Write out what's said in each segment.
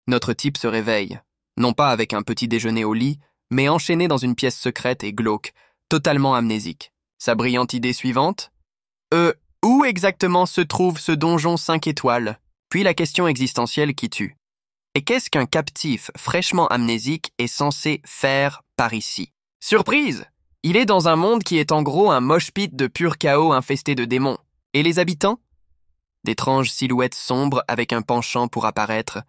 Notre type se réveille, non pas avec un petit déjeuner au lit, mais enchaîné dans une pièce secrète et glauque, totalement amnésique. Sa brillante idée suivante? Où exactement se trouve ce donjon 5 étoiles? Puis la question existentielle qui tue. Et qu'est-ce qu'un captif fraîchement amnésique est censé faire par ici? Surprise! Il est dans un monde qui est en gros un mosh pit de pur chaos infesté de démons. Et les habitants? D'étranges silhouettes sombres avec un penchant pour apparaître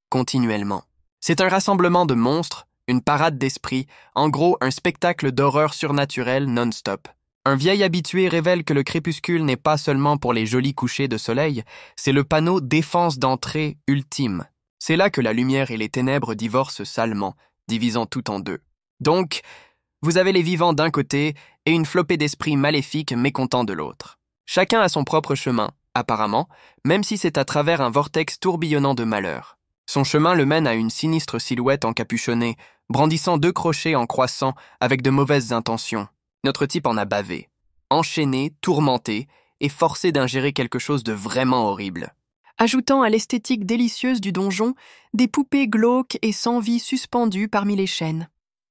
continuellement. C'est un rassemblement de monstres, une parade d'esprits, en gros un spectacle d'horreur surnaturelle non-stop. Un vieil habitué révèle que le crépuscule n'est pas seulement pour les jolis couchers de soleil, c'est le panneau défense d'entrée ultime. C'est là que la lumière et les ténèbres divorcent salement, divisant tout en deux. Donc, vous avez les vivants d'un côté et une flopée d'esprits maléfiques mécontents de l'autre. Chacun a son propre chemin, apparemment, même si c'est à travers un vortex tourbillonnant de malheur. Son chemin le mène à une sinistre silhouette encapuchonnée, brandissant 2 crochets en croissant avec de mauvaises intentions. Notre type en a bavé, enchaîné, tourmenté et forcé d'ingérer quelque chose de vraiment horrible. Ajoutant à l'esthétique délicieuse du donjon, des poupées glauques et sans vie suspendues parmi les chaînes.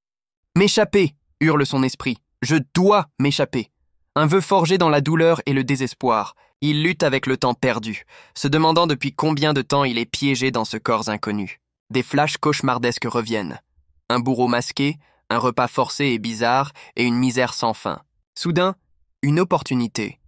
« M'échapper !» hurle son esprit. « Je dois m'échapper !» Un vœu forgé dans la douleur et le désespoir. Il lutte avec le temps perdu, se demandant depuis combien de temps il est piégé dans ce corps inconnu. Des flashs cauchemardesques reviennent. Un bourreau masqué, un repas forcé et bizarre, et une misère sans fin. Soudain, une opportunité.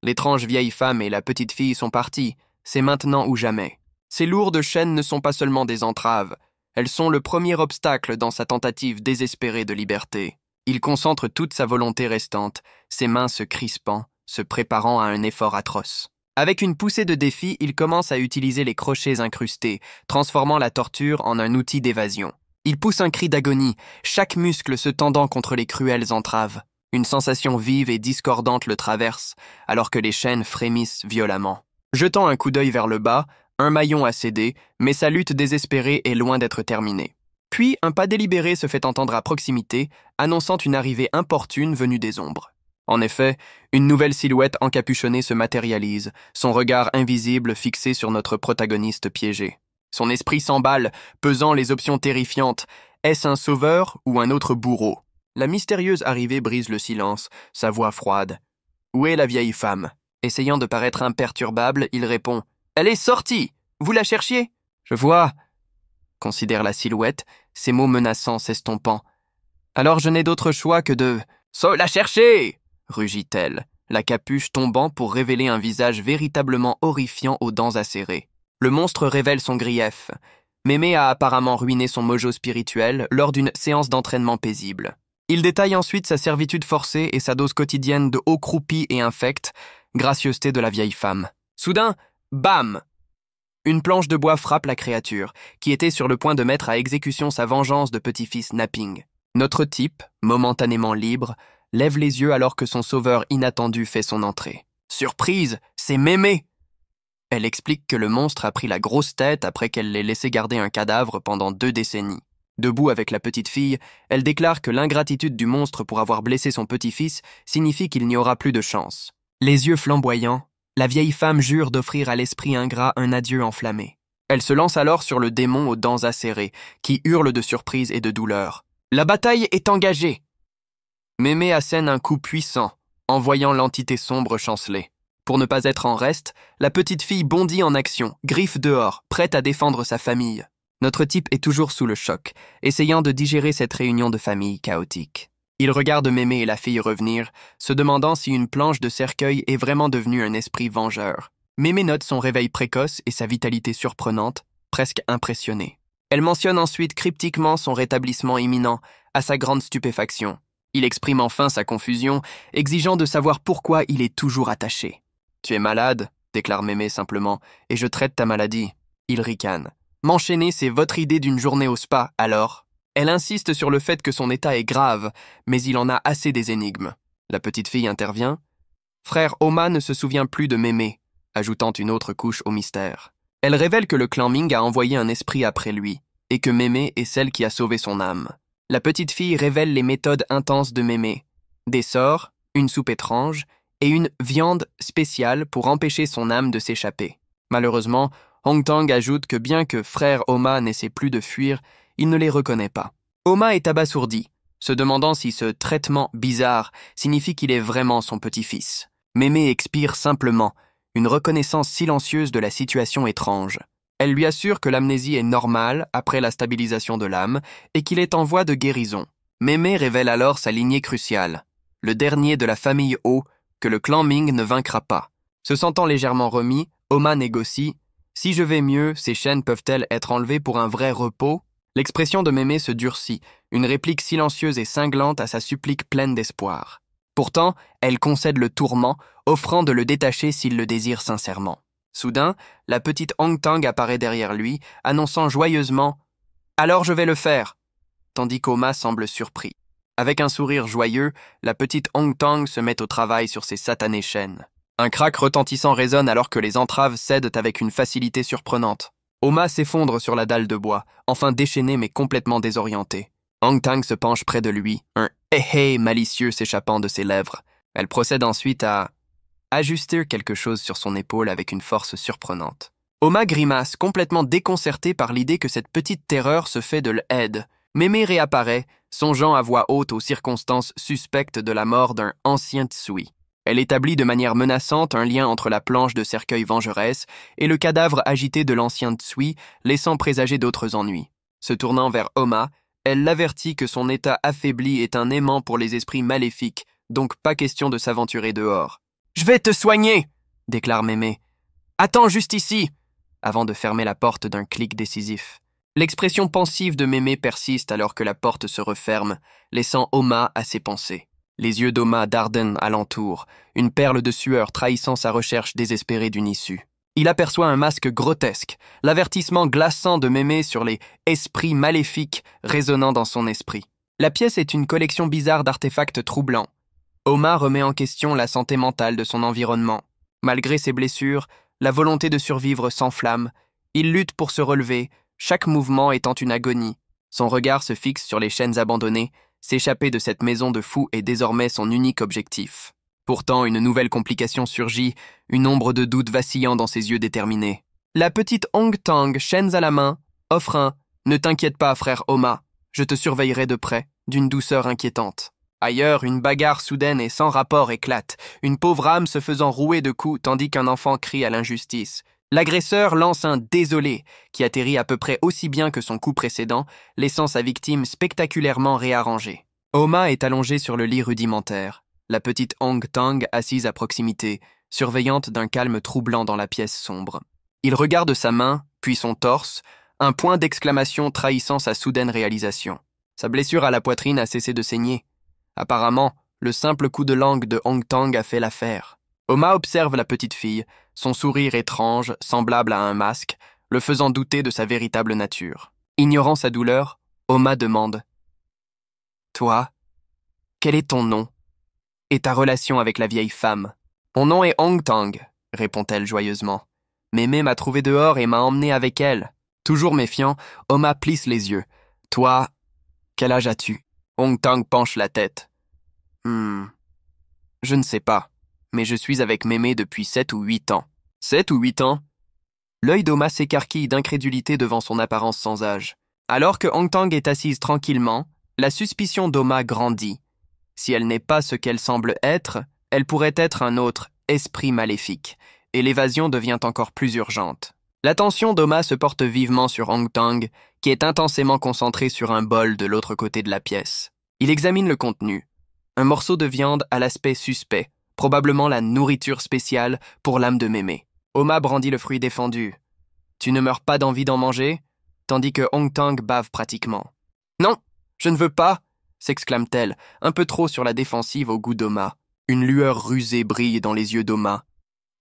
L'étrange vieille femme et la petite fille sont parties, c'est maintenant ou jamais. Ces lourdes chaînes ne sont pas seulement des entraves, elles sont le premier obstacle dans sa tentative désespérée de liberté. Il concentre toute sa volonté restante, ses mains se crispant, se préparant à un effort atroce. Avec une poussée de défi, il commence à utiliser les crochets incrustés, transformant la torture en un outil d'évasion. Il pousse un cri d'agonie, chaque muscle se tendant contre les cruelles entraves. Une sensation vive et discordante le traverse, alors que les chaînes frémissent violemment. Jetant un coup d'œil vers le bas, un maillon a cédé, mais sa lutte désespérée est loin d'être terminée. Puis, un pas délibéré se fait entendre à proximité, annonçant une arrivée importune venue des ombres. En effet, une nouvelle silhouette encapuchonnée se matérialise, son regard invisible fixé sur notre protagoniste piégé. Son esprit s'emballe, pesant les options terrifiantes. Est-ce un sauveur ou un autre bourreau? La mystérieuse arrivée brise le silence, sa voix froide. Où est la vieille femme? Essayant de paraître imperturbable, il répond « Elle est sortie! Vous la cherchiez ?»« Je vois, » considère la silhouette, ses mots menaçants s'estompant. « Alors je n'ai d'autre choix que de... »« Sauf la chercher !» rugit-elle, la capuche tombant pour révéler un visage véritablement horrifiant aux dents acérées. Le monstre révèle son grief. Mémé a apparemment ruiné son mojo spirituel lors d'une séance d'entraînement paisible. Il détaille ensuite sa servitude forcée et sa dose quotidienne de eau croupie et infecte, gracieuseté de la vieille femme. Soudain, bam! Une planche de bois frappe la créature, qui était sur le point de mettre à exécution sa vengeance de petit-fils Napping. Notre type, momentanément libre, lève les yeux alors que son sauveur inattendu fait son entrée. Surprise, c'est Mémé! Elle explique que le monstre a pris la grosse tête après qu'elle l'ait laissé garder un cadavre pendant 2 décennies. Debout avec la petite fille, elle déclare que l'ingratitude du monstre pour avoir blessé son petit-fils signifie qu'il n'y aura plus de chance. Les yeux flamboyants, la vieille femme jure d'offrir à l'esprit ingrat un adieu enflammé. Elle se lance alors sur le démon aux dents acérées, qui hurle de surprise et de douleur. La bataille est engagée! Mémé assène un coup puissant, en voyant l'entité sombre chanceler. Pour ne pas être en reste, la petite fille bondit en action, griffe dehors, prête à défendre sa famille. Notre type est toujours sous le choc, essayant de digérer cette réunion de famille chaotique. Il regarde Mémé et la fille revenir, se demandant si une planche de cercueil est vraiment devenue un esprit vengeur. Mémé note son réveil précoce et sa vitalité surprenante, presque impressionnée. Elle mentionne ensuite cryptiquement son rétablissement imminent, à sa grande stupéfaction. Il exprime enfin sa confusion, exigeant de savoir pourquoi il est toujours attaché. « Tu es malade ?» déclare Mémé simplement, « et je traite ta maladie. » Il ricane. « M'enchaîner, c'est votre idée d'une journée au spa, alors ?» Elle insiste sur le fait que son état est grave, mais il en a assez des énigmes. La petite fille intervient. Frère Oma ne se souvient plus de Mémé, ajoutant une autre couche au mystère. Elle révèle que le clan Ming a envoyé un esprit après lui, et que Mémé est celle qui a sauvé son âme. La petite fille révèle les méthodes intenses de Mémé. Des sorts, une soupe étrange, et une viande spéciale pour empêcher son âme de s'échapper. Malheureusement, Hong Tang ajoute que bien que frère Oma n'essaie plus de fuir, il ne les reconnaît pas. Oma est abasourdi, se demandant si ce traitement bizarre signifie qu'il est vraiment son petit-fils. Mémé expire simplement, une reconnaissance silencieuse de la situation étrange. Elle lui assure que l'amnésie est normale après la stabilisation de l'âme et qu'il est en voie de guérison. Mémé révèle alors sa lignée cruciale, le dernier de la famille O que le clan Ming ne vaincra pas. Se sentant légèrement remis, Oma négocie « Si je vais mieux, ces chaînes peuvent-elles être enlevées pour un vrai repos ?» L'expression de Mémé se durcit, une réplique silencieuse et cinglante à sa supplique pleine d'espoir. Pourtant, elle concède le tourment, offrant de le détacher s'il le désire sincèrement. Soudain, la petite Hong Tang apparaît derrière lui, annonçant joyeusement « Alors je vais le faire !» tandis qu'Oma semble surpris. Avec un sourire joyeux, la petite Hong Tang se met au travail sur ses satanées chaînes. Un craque retentissant résonne alors que les entraves cèdent avec une facilité surprenante. Oma s'effondre sur la dalle de bois, enfin déchaînée mais complètement désorientée. Hong Tang se penche près de lui, un « hé-hé » malicieux s'échappant de ses lèvres. Elle procède ensuite à ajuster quelque chose sur son épaule avec une force surprenante. Oma grimace, complètement déconcertée par l'idée que cette petite terreur se fait de l'aide. Mémé réapparaît, songeant à voix haute aux circonstances suspectes de la mort d'un ancien Tsui. Elle établit de manière menaçante un lien entre la planche de cercueil vengeresse et le cadavre agité de l'ancien Tsui, laissant présager d'autres ennuis. Se tournant vers Oma, elle l'avertit que son état affaibli est un aimant pour les esprits maléfiques, donc pas question de s'aventurer dehors. « Je vais te soigner !» déclare Mémé. « Attends juste ici !» avant de fermer la porte d'un clic décisif. L'expression pensive de Mémé persiste alors que la porte se referme, laissant Oma à ses pensées. Les yeux d'Oma dardennent alentour, une perle de sueur trahissant sa recherche désespérée d'une issue. Il aperçoit un masque grotesque, l'avertissement glaçant de Mémé sur les « esprits maléfiques » résonnant dans son esprit. La pièce est une collection bizarre d'artefacts troublants. Oma remet en question la santé mentale de son environnement. Malgré ses blessures, la volonté de survivre s'enflamme. Il lutte pour se relever, chaque mouvement étant une agonie. Son regard se fixe sur les chaînes abandonnées. S'échapper de cette maison de fous est désormais son unique objectif. Pourtant, une nouvelle complication surgit, une ombre de doute vacillant dans ses yeux déterminés. La petite Hong Tang, chaînes à la main, offre un « Ne t'inquiète pas, frère Oma, je te surveillerai de près », d'une douceur inquiétante. Ailleurs, une bagarre soudaine et sans rapport éclate, une pauvre âme se faisant rouer de coups tandis qu'un enfant crie à l'injustice. L'agresseur lance un « désolé » qui atterrit à peu près aussi bien que son coup précédent, laissant sa victime spectaculairement réarrangée. Oma est allongée sur le lit rudimentaire, la petite Hong Tang assise à proximité, surveillante d'un calme troublant dans la pièce sombre. Il regarde sa main, puis son torse, un point d'exclamation trahissant sa soudaine réalisation. Sa blessure à la poitrine a cessé de saigner. Apparemment, le simple coup de langue de Hong Tang a fait l'affaire. Oma observe la petite fille, son sourire étrange, semblable à un masque, le faisant douter de sa véritable nature. Ignorant sa douleur, Oma demande « Toi, quel est ton nom et ta relation avec la vieille femme ?»« Mon nom est Hong Tang, » répond-elle joyeusement. « Mémé m'a trouvé dehors et m'a emmené avec elle. » Toujours méfiant, Oma plisse les yeux. « Toi, quel âge as-tu » Hong Tang penche la tête. « Je ne sais pas. Mais je suis avec Mémé depuis 7 ou 8 ans. 7 ou 8 ans ?» L'œil d'Oma s'écarquille d'incrédulité devant son apparence sans âge. Alors que Hong Tang est assise tranquillement, la suspicion d'Oma grandit. Si elle n'est pas ce qu'elle semble être, elle pourrait être un autre esprit maléfique, et l'évasion devient encore plus urgente. L'attention d'Oma se porte vivement sur Hong Tang, qui est intensément concentré sur un bol de l'autre côté de la pièce. Il examine le contenu. Un morceau de viande à l'aspect suspect, probablement la nourriture spéciale pour l'âme de Mémé. Oma brandit le fruit défendu. « Tu ne meurs pas d'envie d'en manger ?» tandis que Hong Tang bave pratiquement. « Non, je ne veux pas !» s'exclame-t-elle, un peu trop sur la défensive au goût d'Oma. Une lueur rusée brille dans les yeux d'Oma.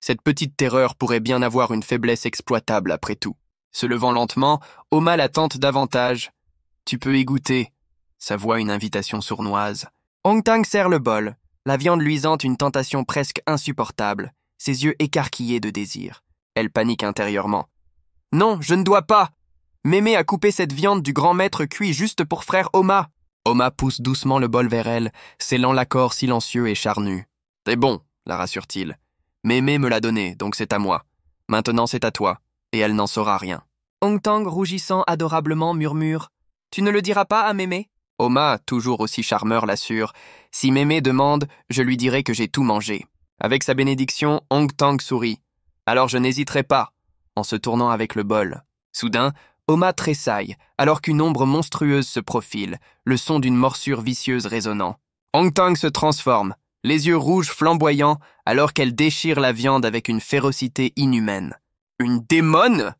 Cette petite terreur pourrait bien avoir une faiblesse exploitable après tout. Se levant lentement, Oma la tente davantage. « Tu peux y goûter !» Sa voix une invitation sournoise. Hong Tang serre le bol, la viande luisante une tentation presque insupportable, ses yeux écarquillés de désir. Elle panique intérieurement. « Non, je ne dois pas ! Mémé a coupé cette viande du grand maître cuit juste pour frère Oma !» Oma pousse doucement le bol vers elle, scellant l'accord silencieux et charnu. « C'est bon, » la rassure-t-il. « Mémé me l'a donné, donc c'est à moi. Maintenant c'est à toi. et elle n'en saura rien. Hongtang, rougissant adorablement, murmure « Tu ne le diras pas à Mémé ?» Oma, toujours aussi charmeur, l'assure « Si Mémé demande, je lui dirai que j'ai tout mangé. » Avec sa bénédiction, Hongtang sourit. « Alors je n'hésiterai pas », en se tournant avec le bol. Soudain, Oma tressaille, alors qu'une ombre monstrueuse se profile, le son d'une morsure vicieuse résonnant. Hongtang se transforme, les yeux rouges flamboyants, alors qu'elle déchire la viande avec une férocité inhumaine. « Une démone !»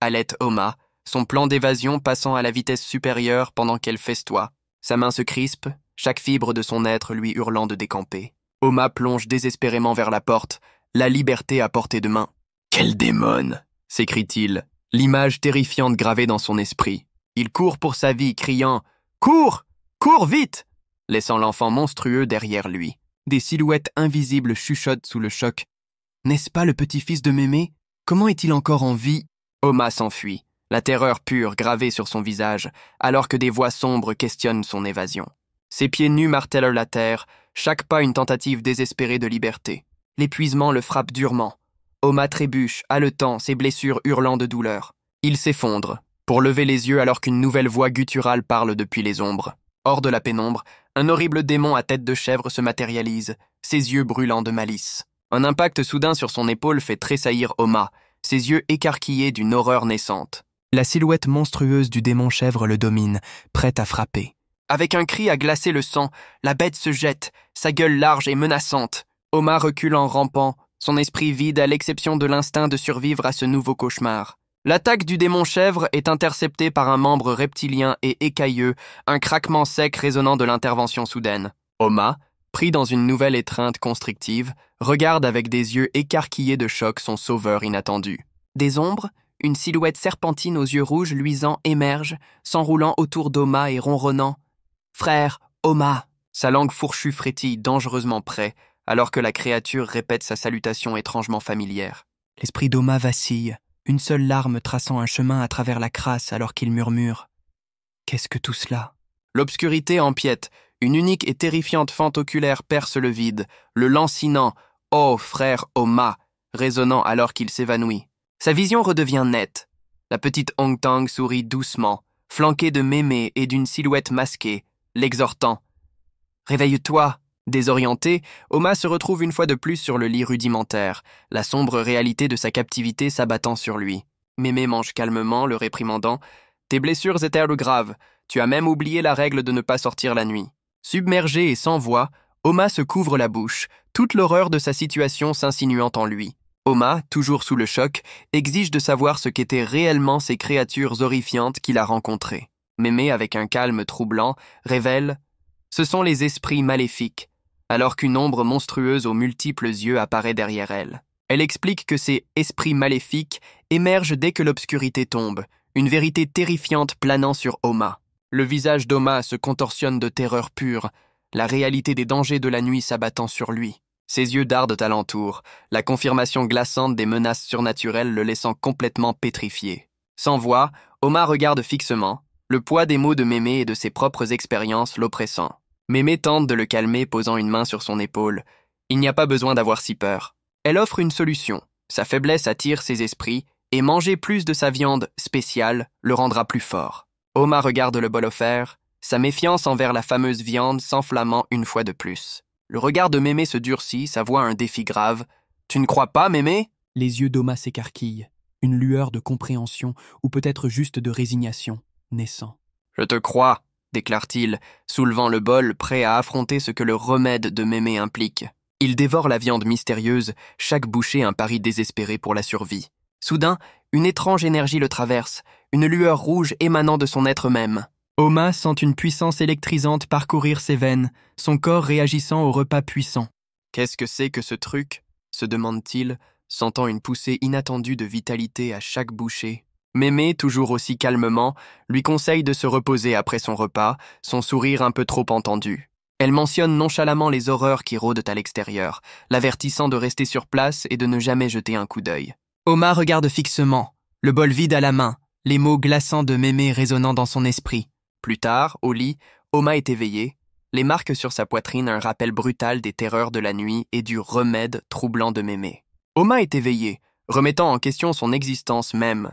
halète Oma, son plan d'évasion passant à la vitesse supérieure pendant qu'elle festoie. Sa main se crispe, chaque fibre de son être lui hurlant de décamper. Oma plonge désespérément vers la porte, la liberté à portée de main. « Quelle démone !» s'écrie-t-il, l'image terrifiante gravée dans son esprit. Il court pour sa vie, criant « Cours ! Cours vite !» laissant l'enfant monstrueux derrière lui. Des silhouettes invisibles chuchotent sous le choc. « N'est-ce pas le petit-fils de Mémé? Comment est-il encore en vie ?» Oma s'enfuit, la terreur pure gravée sur son visage, alors que des voix sombres questionnent son évasion. Ses pieds nus martèlent la terre, chaque pas une tentative désespérée de liberté. L'épuisement le frappe durement. Oma trébuche, haletant, ses blessures hurlant de douleur. Il s'effondre, pour lever les yeux alors qu'une nouvelle voix gutturale parle depuis les ombres. Hors de la pénombre, un horrible démon à tête de chèvre se matérialise, ses yeux brûlants de malice. Un impact soudain sur son épaule fait tressaillir Oma, ses yeux écarquillés d'une horreur naissante. La silhouette monstrueuse du démon chèvre le domine, prête à frapper. Avec un cri à glacer le sang, la bête se jette, sa gueule large et menaçante. Oma recule en rampant, son esprit vide à l'exception de l'instinct de survivre à ce nouveau cauchemar. L'attaque du démon chèvre est interceptée par un membre reptilien et écailleux, un craquement sec résonnant de l'intervention soudaine. Oma, pris dans une nouvelle étreinte constrictive, regarde avec des yeux écarquillés de choc son sauveur inattendu. Des ombres, une silhouette serpentine aux yeux rouges luisants émerge, s'enroulant autour d'Oma et ronronnant. « Frère, Oma !» Sa langue fourchue frétille dangereusement près, alors que la créature répète sa salutation étrangement familière. L'esprit d'Oma vacille, une seule larme traçant un chemin à travers la crasse alors qu'il murmure. « Qu'est-ce que tout cela ?» L'obscurité empiète, une unique et terrifiante fente oculaire perce le vide, le lancinant « Oh, frère Oma !» résonnant alors qu'il s'évanouit. Sa vision redevient nette. La petite Hongtang sourit doucement, flanquée de Mémé et d'une silhouette masquée, l'exhortant. « Réveille-toi !» Désorienté, Oma se retrouve une fois de plus sur le lit rudimentaire, la sombre réalité de sa captivité s'abattant sur lui. Mémé mange calmement, le réprimandant. « Tes blessures étaient graves, tu as même oublié la règle de ne pas sortir la nuit. » Submergé et sans voix, Oma se couvre la bouche, toute l'horreur de sa situation s'insinuant en lui. Oma, toujours sous le choc, exige de savoir ce qu'étaient réellement ces créatures horrifiantes qu'il a rencontrées. Mémé, avec un calme troublant, révèle « Ce sont les esprits maléfiques », alors qu'une ombre monstrueuse aux multiples yeux apparaît derrière elle. Elle explique que ces esprits maléfiques émergent dès que l'obscurité tombe, une vérité terrifiante planant sur Oma. Le visage d'Oma se contorsionne de terreur pure, la réalité des dangers de la nuit s'abattant sur lui. Ses yeux dardent alentour, la confirmation glaçante des menaces surnaturelles le laissant complètement pétrifié. Sans voix, Oma regarde fixement, le poids des mots de Mémé et de ses propres expériences l'oppressant. Mémé tente de le calmer, posant une main sur son épaule. Il n'y a pas besoin d'avoir si peur. Elle offre une solution. Sa faiblesse attire ses esprits, et manger plus de sa viande spéciale le rendra plus fort. Oma regarde le bol offert, sa méfiance envers la fameuse viande s'enflammant une fois de plus. Le regard de Mémé se durcit, sa voix un défi grave. « Tu ne crois pas, Mémé ?» Les yeux d'Oma s'écarquillent, une lueur de compréhension, ou peut-être juste de résignation, naissant. « Je te crois », déclare-t-il, soulevant le bol, prêt à affronter ce que le remède de Mémé implique. Il dévore la viande mystérieuse, chaque bouchée un pari désespéré pour la survie. Soudain, une étrange énergie le traverse, une lueur rouge émanant de son être même. Oma sent une puissance électrisante parcourir ses veines, son corps réagissant au repas puissant. « Qu'est-ce que c'est que ce truc ?» se demande-t-il, sentant une poussée inattendue de vitalité à chaque bouchée. Mémé, toujours aussi calmement, lui conseille de se reposer après son repas, son sourire un peu trop entendu. Elle mentionne nonchalamment les horreurs qui rôdent à l'extérieur, l'avertissant de rester sur place et de ne jamais jeter un coup d'œil. Oma regarde fixement, le bol vide à la main, les mots glaçants de Mémé résonnant dans son esprit. Plus tard, au lit, Oma est éveillée, les marques sur sa poitrine un rappel brutal des terreurs de la nuit et du remède troublant de Mémé. Oma est éveillée, remettant en question son existence même.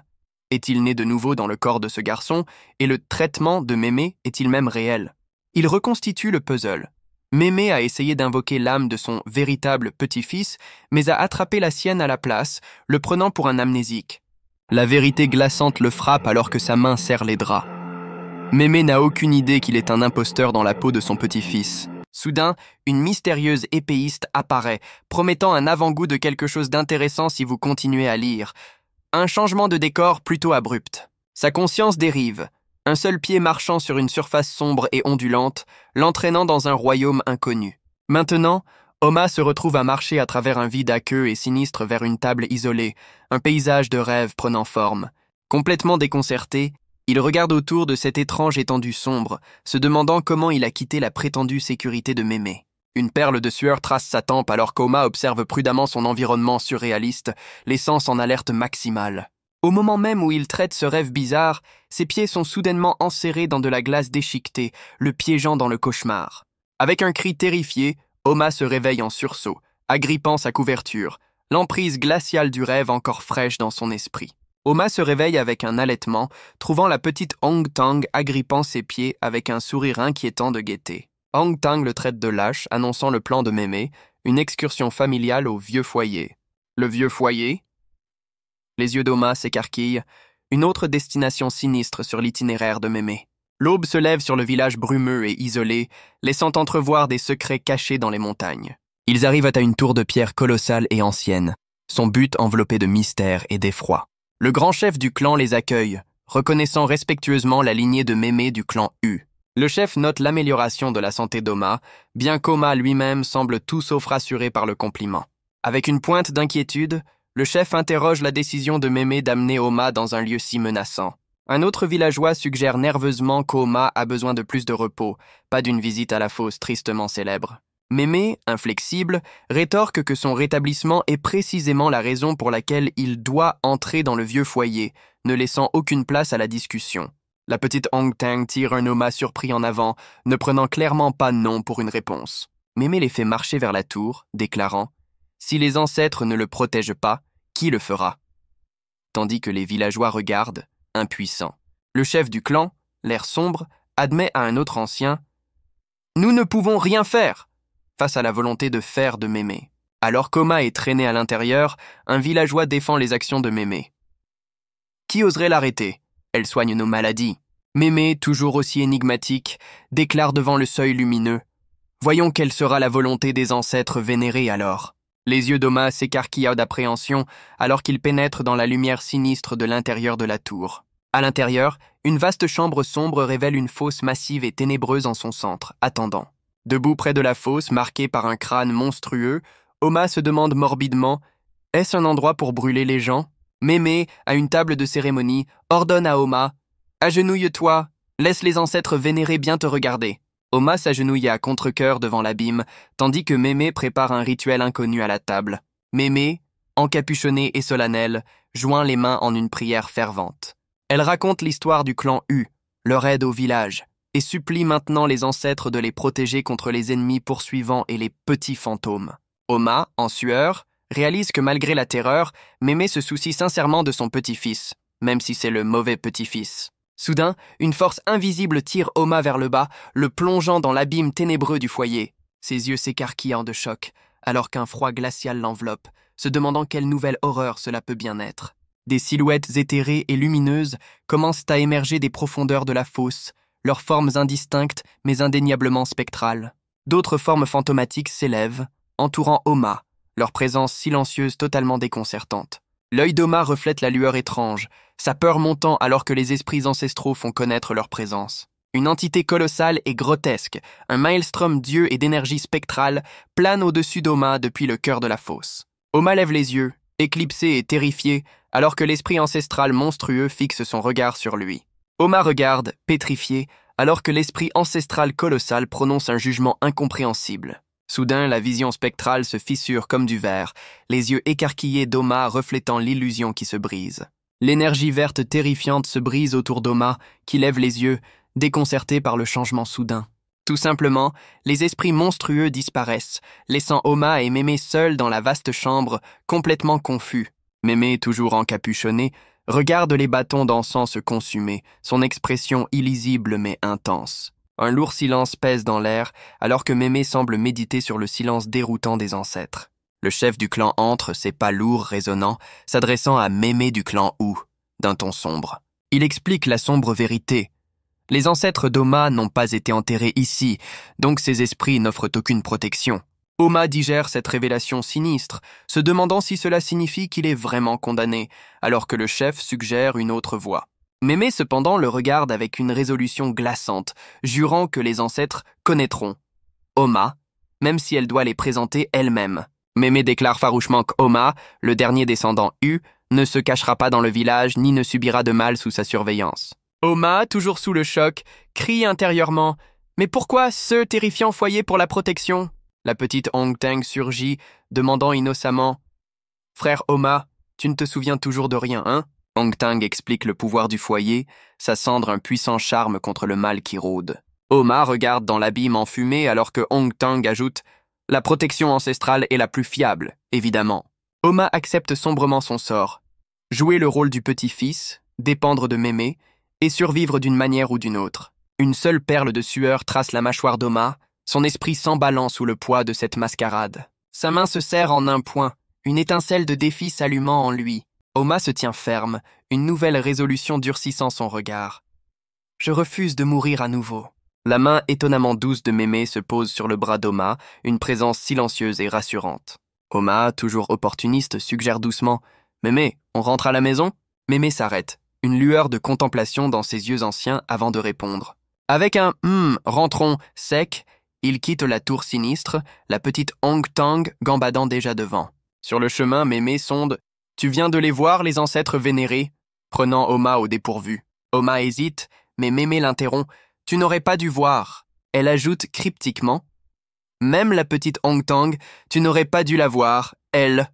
Est-il né de nouveau dans le corps de ce garçon, et le traitement de Mémé est-il même réel? Il reconstitue le puzzle. Mémé a essayé d'invoquer l'âme de son véritable petit-fils, mais a attrapé la sienne à la place, le prenant pour un amnésique. La vérité glaçante le frappe alors que sa main serre les draps. Mémé n'a aucune idée qu'il est un imposteur dans la peau de son petit-fils. Soudain, une mystérieuse épéiste apparaît, promettant un avant-goût de quelque chose d'intéressant si vous continuez à lire. Un changement de décor plutôt abrupt. Sa conscience dérive, un seul pied marchant sur une surface sombre et ondulante, l'entraînant dans un royaume inconnu. Maintenant, Oma se retrouve à marcher à travers un vide aqueux et sinistre vers une table isolée, un paysage de rêve prenant forme. Complètement déconcerté, il regarde autour de cette étrange étendue sombre, se demandant comment il a quitté la prétendue sécurité de Mémé. Une perle de sueur trace sa tempe alors qu'Oma observe prudemment son environnement surréaliste, les sens en alerte maximale. Au moment même où il traite ce rêve bizarre, ses pieds sont soudainement enserrés dans de la glace déchiquetée, le piégeant dans le cauchemar. Avec un cri terrifié, Oma se réveille en sursaut, agrippant sa couverture, l'emprise glaciale du rêve encore fraîche dans son esprit. Oma se réveille avec un halètement, trouvant la petite Hong Tang agrippant ses pieds avec un sourire inquiétant de gaieté. Hong Tang le traite de lâche, annonçant le plan de Mémé, une excursion familiale au vieux foyer. Le vieux foyer? Les yeux d'Oma s'écarquillent, une autre destination sinistre sur l'itinéraire de Mémé. L'aube se lève sur le village brumeux et isolé, laissant entrevoir des secrets cachés dans les montagnes. Ils arrivent à une tour de pierre colossale et ancienne, son but enveloppé de mystère et d'effroi. Le grand chef du clan les accueille, reconnaissant respectueusement la lignée de Mémé du clan U. Le chef note l'amélioration de la santé d'Oma, bien qu'Oma lui-même semble tout sauf rassuré par le compliment. Avec une pointe d'inquiétude, le chef interroge la décision de Mémé d'amener Oma dans un lieu si menaçant. Un autre villageois suggère nerveusement qu'Oma a besoin de plus de repos, pas d'une visite à la fosse tristement célèbre. Mémé, inflexible, rétorque que son rétablissement est précisément la raison pour laquelle il doit entrer dans le vieux foyer, ne laissant aucune place à la discussion. La petite Hong Tang tire un Oma surpris en avant, ne prenant clairement pas non pour une réponse. Mémé les fait marcher vers la tour, déclarant « Si les ancêtres ne le protègent pas, qui le fera ?» Tandis que les villageois regardent, impuissants. Le chef du clan, l'air sombre, admet à un autre ancien « Nous ne pouvons rien faire !» face à la volonté de faire de Mémé. Alors qu'Oma est traîné à l'intérieur, un villageois défend les actions de Mémé. Qui oserait l'arrêter? Elle soigne nos maladies. Mémé, toujours aussi énigmatique, déclare devant le seuil lumineux. Voyons quelle sera la volonté des ancêtres vénérés alors. Les yeux d'Oma s'écarquillent d'appréhension alors qu'il pénètre dans la lumière sinistre de l'intérieur de la tour. À l'intérieur, une vaste chambre sombre révèle une fosse massive et ténébreuse en son centre, attendant. Debout près de la fosse, marquée par un crâne monstrueux, Oma se demande morbidement « Est-ce un endroit pour brûler les gens ?» Mémé, à une table de cérémonie, ordonne à Oma « Agenouille-toi, laisse les ancêtres vénérés bien te regarder. » Oma s'agenouille à contre-cœur devant l'abîme, tandis que Mémé prépare un rituel inconnu à la table. Mémé, encapuchonnée et solennelle, joint les mains en une prière fervente. Elle raconte l'histoire du clan U, leur aide au village, et supplie maintenant les ancêtres de les protéger contre les ennemis poursuivants et les petits fantômes. Oma, en sueur, réalise que malgré la terreur, Mémé se soucie sincèrement de son petit-fils, même si c'est le mauvais petit-fils. Soudain, une force invisible tire Oma vers le bas, le plongeant dans l'abîme ténébreux du foyer. Ses yeux s'écarquillant de choc, alors qu'un froid glacial l'enveloppe, se demandant quelle nouvelle horreur cela peut bien être. Des silhouettes éthérées et lumineuses commencent à émerger des profondeurs de la fosse, leurs formes indistinctes mais indéniablement spectrales. D'autres formes fantomatiques s'élèvent, entourant Oma, leur présence silencieuse totalement déconcertante. L'œil d'Oma reflète la lueur étrange, sa peur montant alors que les esprits ancestraux font connaître leur présence. Une entité colossale et grotesque, un maelstrom d'yeux et d'énergie spectrale, plane au-dessus d'Oma depuis le cœur de la fosse. Oma lève les yeux, éclipsé et terrifié, alors que l'esprit ancestral monstrueux fixe son regard sur lui. Oma regarde, pétrifié, alors que l'esprit ancestral colossal prononce un jugement incompréhensible. Soudain, la vision spectrale se fissure comme du verre, les yeux écarquillés d'Oma reflétant l'illusion qui se brise. L'énergie verte terrifiante se brise autour d'Oma, qui lève les yeux, déconcerté par le changement soudain. Tout simplement, les esprits monstrueux disparaissent, laissant Oma et Mémé seuls dans la vaste chambre, complètement confus. Mémé, toujours encapuchonné, regarde les bâtons d'encens se consumer, son expression illisible mais intense. Un lourd silence pèse dans l'air, alors que Mémé semble méditer sur le silence déroutant des ancêtres. Le chef du clan entre, ses pas lourds, résonnants, s'adressant à Mémé du clan Hu, d'un ton sombre. Il explique la sombre vérité. Les ancêtres d'Oma n'ont pas été enterrés ici, donc ces esprits n'offrent aucune protection. Oma digère cette révélation sinistre, se demandant si cela signifie qu'il est vraiment condamné, alors que le chef suggère une autre voie. Mémé cependant le regarde avec une résolution glaçante, jurant que les ancêtres connaîtront Oma, même si elle doit les présenter elle-même. Mémé déclare farouchement qu'Oma, le dernier descendant Hu, ne se cachera pas dans le village ni ne subira de mal sous sa surveillance. Oma, toujours sous le choc, crie intérieurement « Mais pourquoi ce terrifiant foyer pour la protection ?» La petite Hong Teng surgit, demandant innocemment « Frère Oma, tu ne te souviens toujours de rien, hein ?» Hong Teng explique le pouvoir du foyer, sa cendre un puissant charme contre le mal qui rôde. Oma regarde dans l'abîme enfumé alors que Hong Teng ajoute « La protection ancestrale est la plus fiable, évidemment. » Oma accepte sombrement son sort. Jouer le rôle du petit-fils, dépendre de Mémé, et survivre d'une manière ou d'une autre. Une seule perle de sueur trace la mâchoire d'Oma, son esprit s'emballant sous le poids de cette mascarade. Sa main se serre en un point, une étincelle de défi s'allumant en lui. Oma se tient ferme, une nouvelle résolution durcissant son regard. « Je refuse de mourir à nouveau. » La main étonnamment douce de Mémé se pose sur le bras d'Oma, une présence silencieuse et rassurante. Oma, toujours opportuniste, suggère doucement « Mémé, on rentre à la maison ?» Mémé s'arrête, une lueur de contemplation dans ses yeux anciens avant de répondre. Avec un « rentrons » sec, il quitte la tour sinistre, la petite Hong Teng gambadant déjà devant. Sur le chemin, Mémé sonde « Tu viens de les voir, les ancêtres vénérés ?» prenant Oma au dépourvu. Oma hésite, mais Mémé l'interrompt « Tu n'aurais pas dû voir. » Elle ajoute cryptiquement « Même la petite Hong Teng, tu n'aurais pas dû la voir, elle. »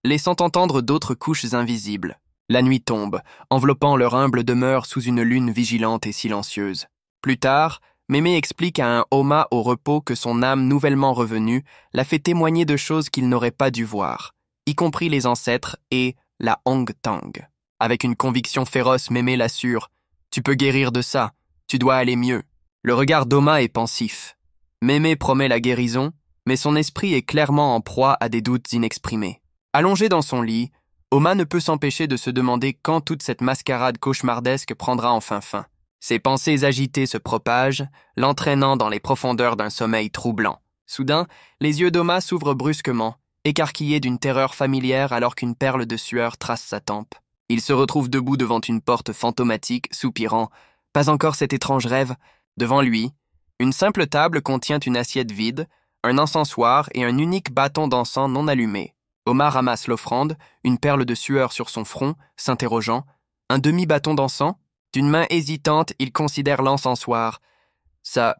Laissant entendre d'autres couches invisibles. La nuit tombe, enveloppant leur humble demeure sous une lune vigilante et silencieuse. Plus tard, Mémé explique à un Oma au repos que son âme nouvellement revenue l'a fait témoigner de choses qu'il n'aurait pas dû voir, y compris les ancêtres et la Hong Teng. Avec une conviction féroce, Mémé l'assure « Tu peux guérir de ça, tu dois aller mieux. » Le regard d'Oma est pensif. Mémé promet la guérison, mais son esprit est clairement en proie à des doutes inexprimés. Allongé dans son lit, Oma ne peut s'empêcher de se demander quand toute cette mascarade cauchemardesque prendra enfin fin. Ses pensées agitées se propagent, l'entraînant dans les profondeurs d'un sommeil troublant. Soudain, les yeux d'Oma s'ouvrent brusquement, écarquillés d'une terreur familière alors qu'une perle de sueur trace sa tempe. Il se retrouve debout devant une porte fantomatique, soupirant. Pas encore cet étrange rêve. Devant lui, une simple table contient une assiette vide, un encensoir et un unique bâton d'encens non allumé. Oma ramasse l'offrande, une perle de sueur sur son front, s'interrogeant. Un demi-bâton d'encens? D'une main hésitante, il considère l'encensoir. Ça,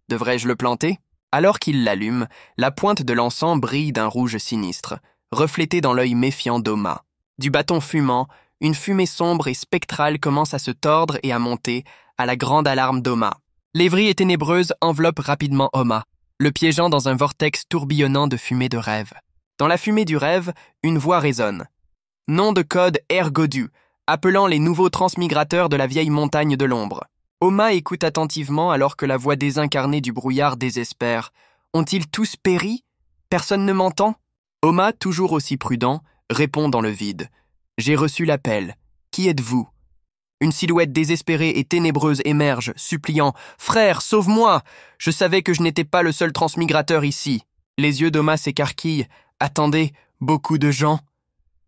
devrais-je le planter? Alors qu'il l'allume, la pointe de l'encens brille d'un rouge sinistre, reflété dans l'œil méfiant d'Oma. Du bâton fumant, une fumée sombre et spectrale commence à se tordre et à monter, à la grande alarme d'Oma. L'évrie ténébreuse enveloppe rapidement Oma, le piégeant dans un vortex tourbillonnant de fumée de rêve. Dans la fumée du rêve, une voix résonne. Nom de code Ergodu, appelant les nouveaux transmigrateurs de la vieille montagne de l'ombre. Oma écoute attentivement alors que la voix désincarnée du brouillard désespère. Ont-ils tous péri? Personne ne m'entend? Oma, toujours aussi prudent, répond dans le vide. J'ai reçu l'appel. Qui êtes-vous? Une silhouette désespérée et ténébreuse émerge, suppliant « Frère, sauve-moi! Je savais que je n'étais pas le seul transmigrateur ici. » Les yeux d'Oma s'écarquillent. « Attendez, beaucoup de gens. »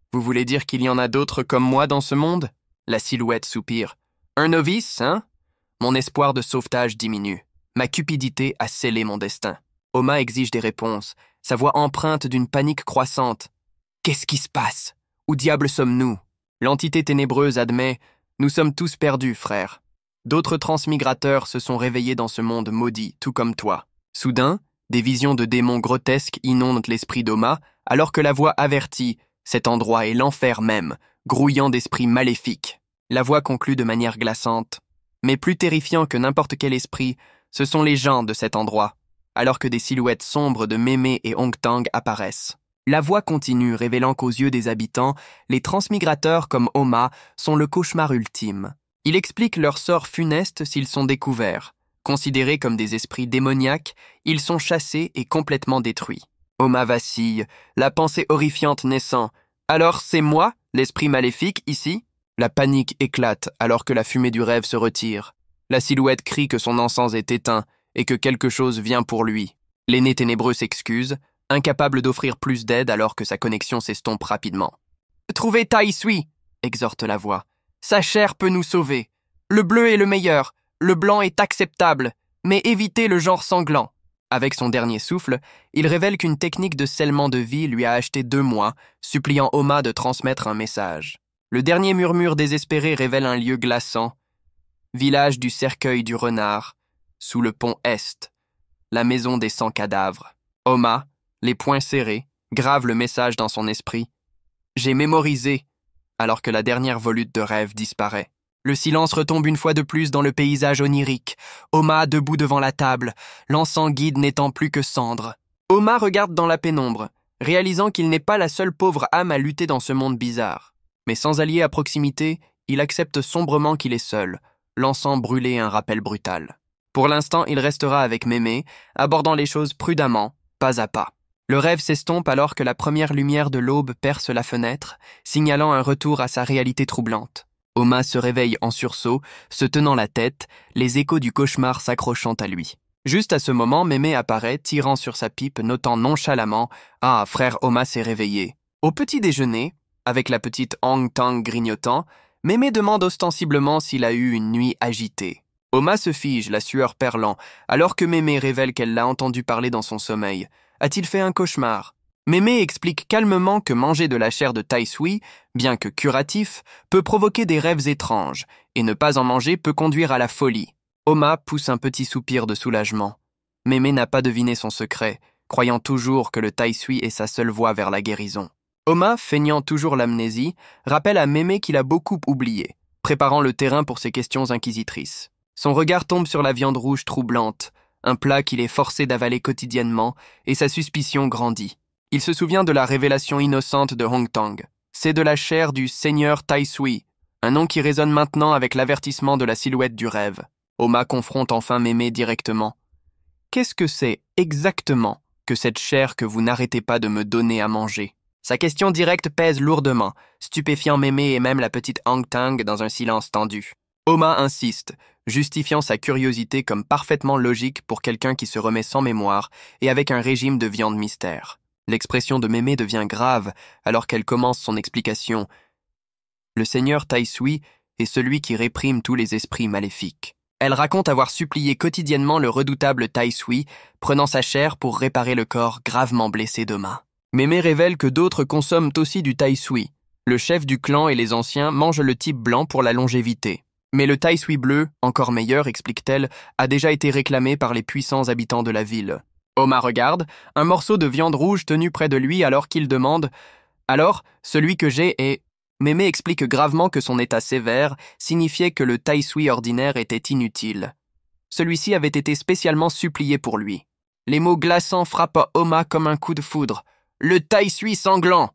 « Vous voulez dire qu'il y en a d'autres comme moi dans ce monde ?» La silhouette soupire. « Un novice, hein ?» Mon espoir de sauvetage diminue. Ma cupidité a scellé mon destin. Oma exige des réponses, sa voix empreinte d'une panique croissante. « Qu'est-ce qui se passe? Où diable sommes-nous ?» L'entité ténébreuse admet « Nous sommes tous perdus, frère. » D'autres transmigrateurs se sont réveillés dans ce monde maudit, tout comme toi. Soudain, des visions de démons grotesques inondent l'esprit d'Oma, alors que la voix avertit « Cet endroit est l'enfer même, grouillant d'esprits maléfiques. » La voix conclut de manière glaçante. Mais plus terrifiant que n'importe quel esprit, ce sont les gens de cet endroit, alors que des silhouettes sombres de Mémé et Hong Teng apparaissent. La voix continue, révélant qu'aux yeux des habitants, les transmigrateurs comme Oma sont le cauchemar ultime. Il explique leur sort funeste s'ils sont découverts. Considérés comme des esprits démoniaques, ils sont chassés et complètement détruits. Oma vacille, la pensée horrifiante naissant. « Alors c'est moi, l'esprit maléfique, ici ?» La panique éclate alors que la fumée du rêve se retire. La silhouette crie que son encens est éteint et que quelque chose vient pour lui. L'aîné ténébreux s'excuse, incapable d'offrir plus d'aide alors que sa connexion s'estompe rapidement. « Trouvez Tai Sui !» exhorte la voix. « Sa chair peut nous sauver. Le bleu est le meilleur, le blanc est acceptable, mais évitez le genre sanglant. » Avec son dernier souffle, il révèle qu'une technique de scellement de vie lui a acheté 2 mois, suppliant Oma de transmettre un message. Le dernier murmure désespéré révèle un lieu glaçant. Village du cercueil du renard, sous le pont Est, la maison des 100 cadavres. Oma, les poings serrés, grave le message dans son esprit. « J'ai mémorisé », alors que la dernière volute de rêve disparaît. Le silence retombe une fois de plus dans le paysage onirique. Oma debout devant la table, l'encens guide n'étant plus que cendre. Oma regarde dans la pénombre, réalisant qu'il n'est pas la seule pauvre âme à lutter dans ce monde bizarre. Mais sans allié à proximité, il accepte sombrement qu'il est seul, l'encens brûlé un rappel brutal. Pour l'instant, il restera avec Mémé, abordant les choses prudemment, pas à pas. Le rêve s'estompe alors que la première lumière de l'aube perce la fenêtre, signalant un retour à sa réalité troublante. Oma se réveille en sursaut, se tenant la tête, les échos du cauchemar s'accrochant à lui. Juste à ce moment, Mémé apparaît, tirant sur sa pipe, notant nonchalamment « Ah, frère Oma s'est réveillé ». Au petit déjeuner, avec la petite Hong Tang grignotant, Mémé demande ostensiblement s'il a eu une nuit agitée. Oma se fige, la sueur perlant, alors que Mémé révèle qu'elle l'a entendu parler dans son sommeil. A-t-il fait un cauchemar ? Mémé explique calmement que manger de la chair de Tai Sui, bien que curatif, peut provoquer des rêves étranges, et ne pas en manger peut conduire à la folie. Oma pousse un petit soupir de soulagement. Mémé n'a pas deviné son secret, croyant toujours que le Tai Sui est sa seule voie vers la guérison. Oma, feignant toujours l'amnésie, rappelle à Mémé qu'il a beaucoup oublié, préparant le terrain pour ses questions inquisitrices. Son regard tombe sur la viande rouge troublante, un plat qu'il est forcé d'avaler quotidiennement, et sa suspicion grandit. Il se souvient de la révélation innocente de Hong Tang. C'est de la chair du seigneur Tai Sui, un nom qui résonne maintenant avec l'avertissement de la silhouette du rêve. Oma confronte enfin Mémé directement. « Qu'est-ce que c'est exactement que cette chair que vous n'arrêtez pas de me donner à manger ?» Sa question directe pèse lourdement, stupéfiant Mémé et même la petite Hong Tang dans un silence tendu. Oma insiste, justifiant sa curiosité comme parfaitement logique pour quelqu'un qui se remet sans mémoire et avec un régime de viande mystère. L'expression de Mémé devient grave alors qu'elle commence son explication. Le seigneur Tai Sui est celui qui réprime tous les esprits maléfiques. Elle raconte avoir supplié quotidiennement le redoutable Tai Sui, prenant sa chair pour réparer le corps gravement blessé d'Oma. Mémé révèle que d'autres consomment aussi du Tai Sui. Le chef du clan et les anciens mangent le type blanc pour la longévité. Mais le Tai Sui bleu, encore meilleur, explique-t-elle, a déjà été réclamé par les puissants habitants de la ville. Oma regarde, un morceau de viande rouge tenu près de lui alors qu'il demande « Alors, celui que j'ai est… » Mémé explique gravement que son état sévère signifiait que le Tai Sui ordinaire était inutile. Celui-ci avait été spécialement supplié pour lui. Les mots glaçants frappent Oma comme un coup de foudre. « Le Tai Sui sanglant !»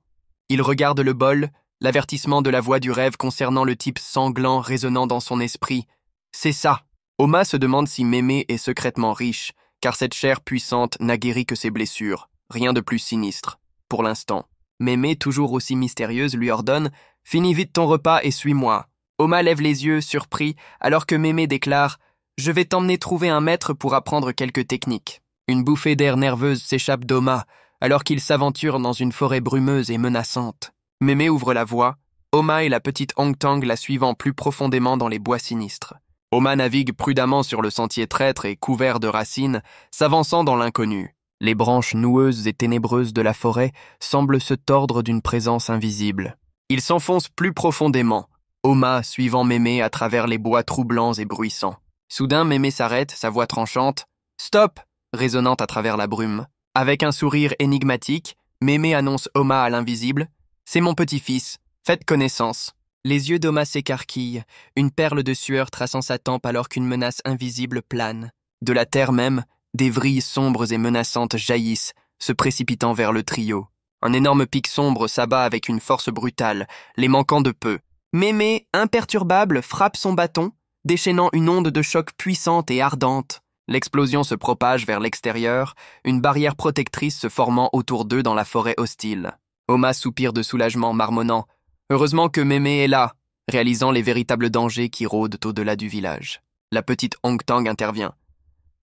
Il regarde le bol, l'avertissement de la voix du rêve concernant le type sanglant résonnant dans son esprit. C'est ça. Oma se demande si Mémé est secrètement riche, car cette chair puissante n'a guéri que ses blessures. Rien de plus sinistre, pour l'instant. Mémé, toujours aussi mystérieuse, lui ordonne « Finis vite ton repas et suis-moi ». Oma lève les yeux, surpris, alors que Mémé déclare « Je vais t'emmener trouver un maître pour apprendre quelques techniques ». Une bouffée d'air nerveuse s'échappe d'Oma, alors qu'il s'aventure dans une forêt brumeuse et menaçante. Mémé ouvre la voie, Oma et la petite Hong Tang la suivant plus profondément dans les bois sinistres. Oma navigue prudemment sur le sentier traître et couvert de racines, s'avançant dans l'inconnu. Les branches noueuses et ténébreuses de la forêt semblent se tordre d'une présence invisible. Il s'enfonce plus profondément, Oma suivant Mémé à travers les bois troublants et bruissants. Soudain, Mémé s'arrête, sa voix tranchante. « Stop !» résonnant à travers la brume. Avec un sourire énigmatique, Mémé annonce Oma à l'invisible. « C'est mon petit-fils, faites connaissance. » Les yeux d'Oma s'écarquillent, une perle de sueur traçant sa tempe alors qu'une menace invisible plane. De la terre même, des vrilles sombres et menaçantes jaillissent, se précipitant vers le trio. Un énorme pic sombre s'abat avec une force brutale, les manquant de peu. Mémé, imperturbable, frappe son bâton, déchaînant une onde de choc puissante et ardente. L'explosion se propage vers l'extérieur, une barrière protectrice se formant autour d'eux dans la forêt hostile. Oma soupire de soulagement, marmonnant « Heureusement que Mémé est là !» réalisant les véritables dangers qui rôdent au-delà du village. La petite Hong-Tang intervient.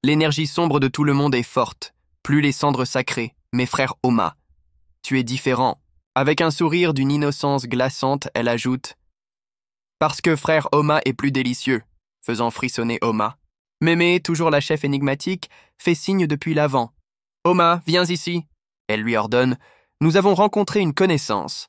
L'énergie sombre de tout le monde est forte, plus les cendres sacrées, mes frères Oma. Tu es différent. Avec un sourire d'une innocence glaçante, elle ajoute « Parce que frère Oma est plus délicieux », faisant frissonner Oma. Mémé, toujours la chef énigmatique, fait signe depuis l'avant. « Oma, viens ici !» Elle lui ordonne « Nous avons rencontré une connaissance.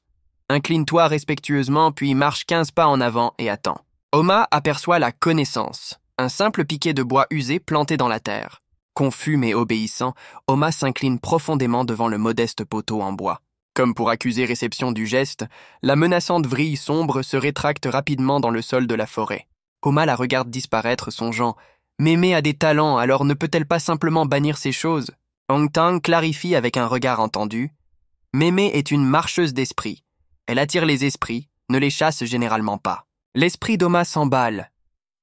Incline-toi respectueusement, puis marche 15 pas en avant et attends. » Oma aperçoit la connaissance, un simple piquet de bois usé planté dans la terre. Confus mais obéissant, Oma s'incline profondément devant le modeste poteau en bois. Comme pour accuser réception du geste, la menaçante vrille sombre se rétracte rapidement dans le sol de la forêt. Oma la regarde disparaître, songeant « Mémé a des talents, alors ne peut-elle pas simplement bannir ces choses ?» Hong-Tang clarifie avec un regard entendu « Mémé est une marcheuse d'esprit. Elle attire les esprits, ne les chasse généralement pas. » L'esprit d'Oma s'emballe.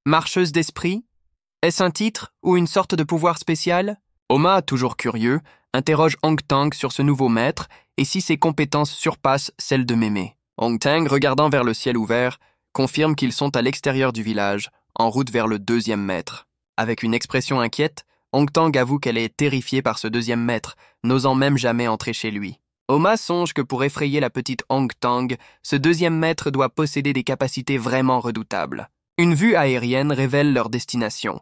Marcheuse d'esprit? Est-ce un titre ou une sorte de pouvoir spécial? Oma, toujours curieux, interroge Hong-Tang sur ce nouveau maître et si ses compétences surpassent celles de Mémé. Hong-Tang, regardant vers le ciel ouvert, confirme qu'ils sont à l'extérieur du village, en route vers le deuxième maître. Avec une expression inquiète, Hong-Tang avoue qu'elle est terrifiée par ce deuxième maître, n'osant même jamais entrer chez lui. Oma songe que pour effrayer la petite Hong-Tang, ce deuxième maître doit posséder des capacités vraiment redoutables. Une vue aérienne révèle leur destination.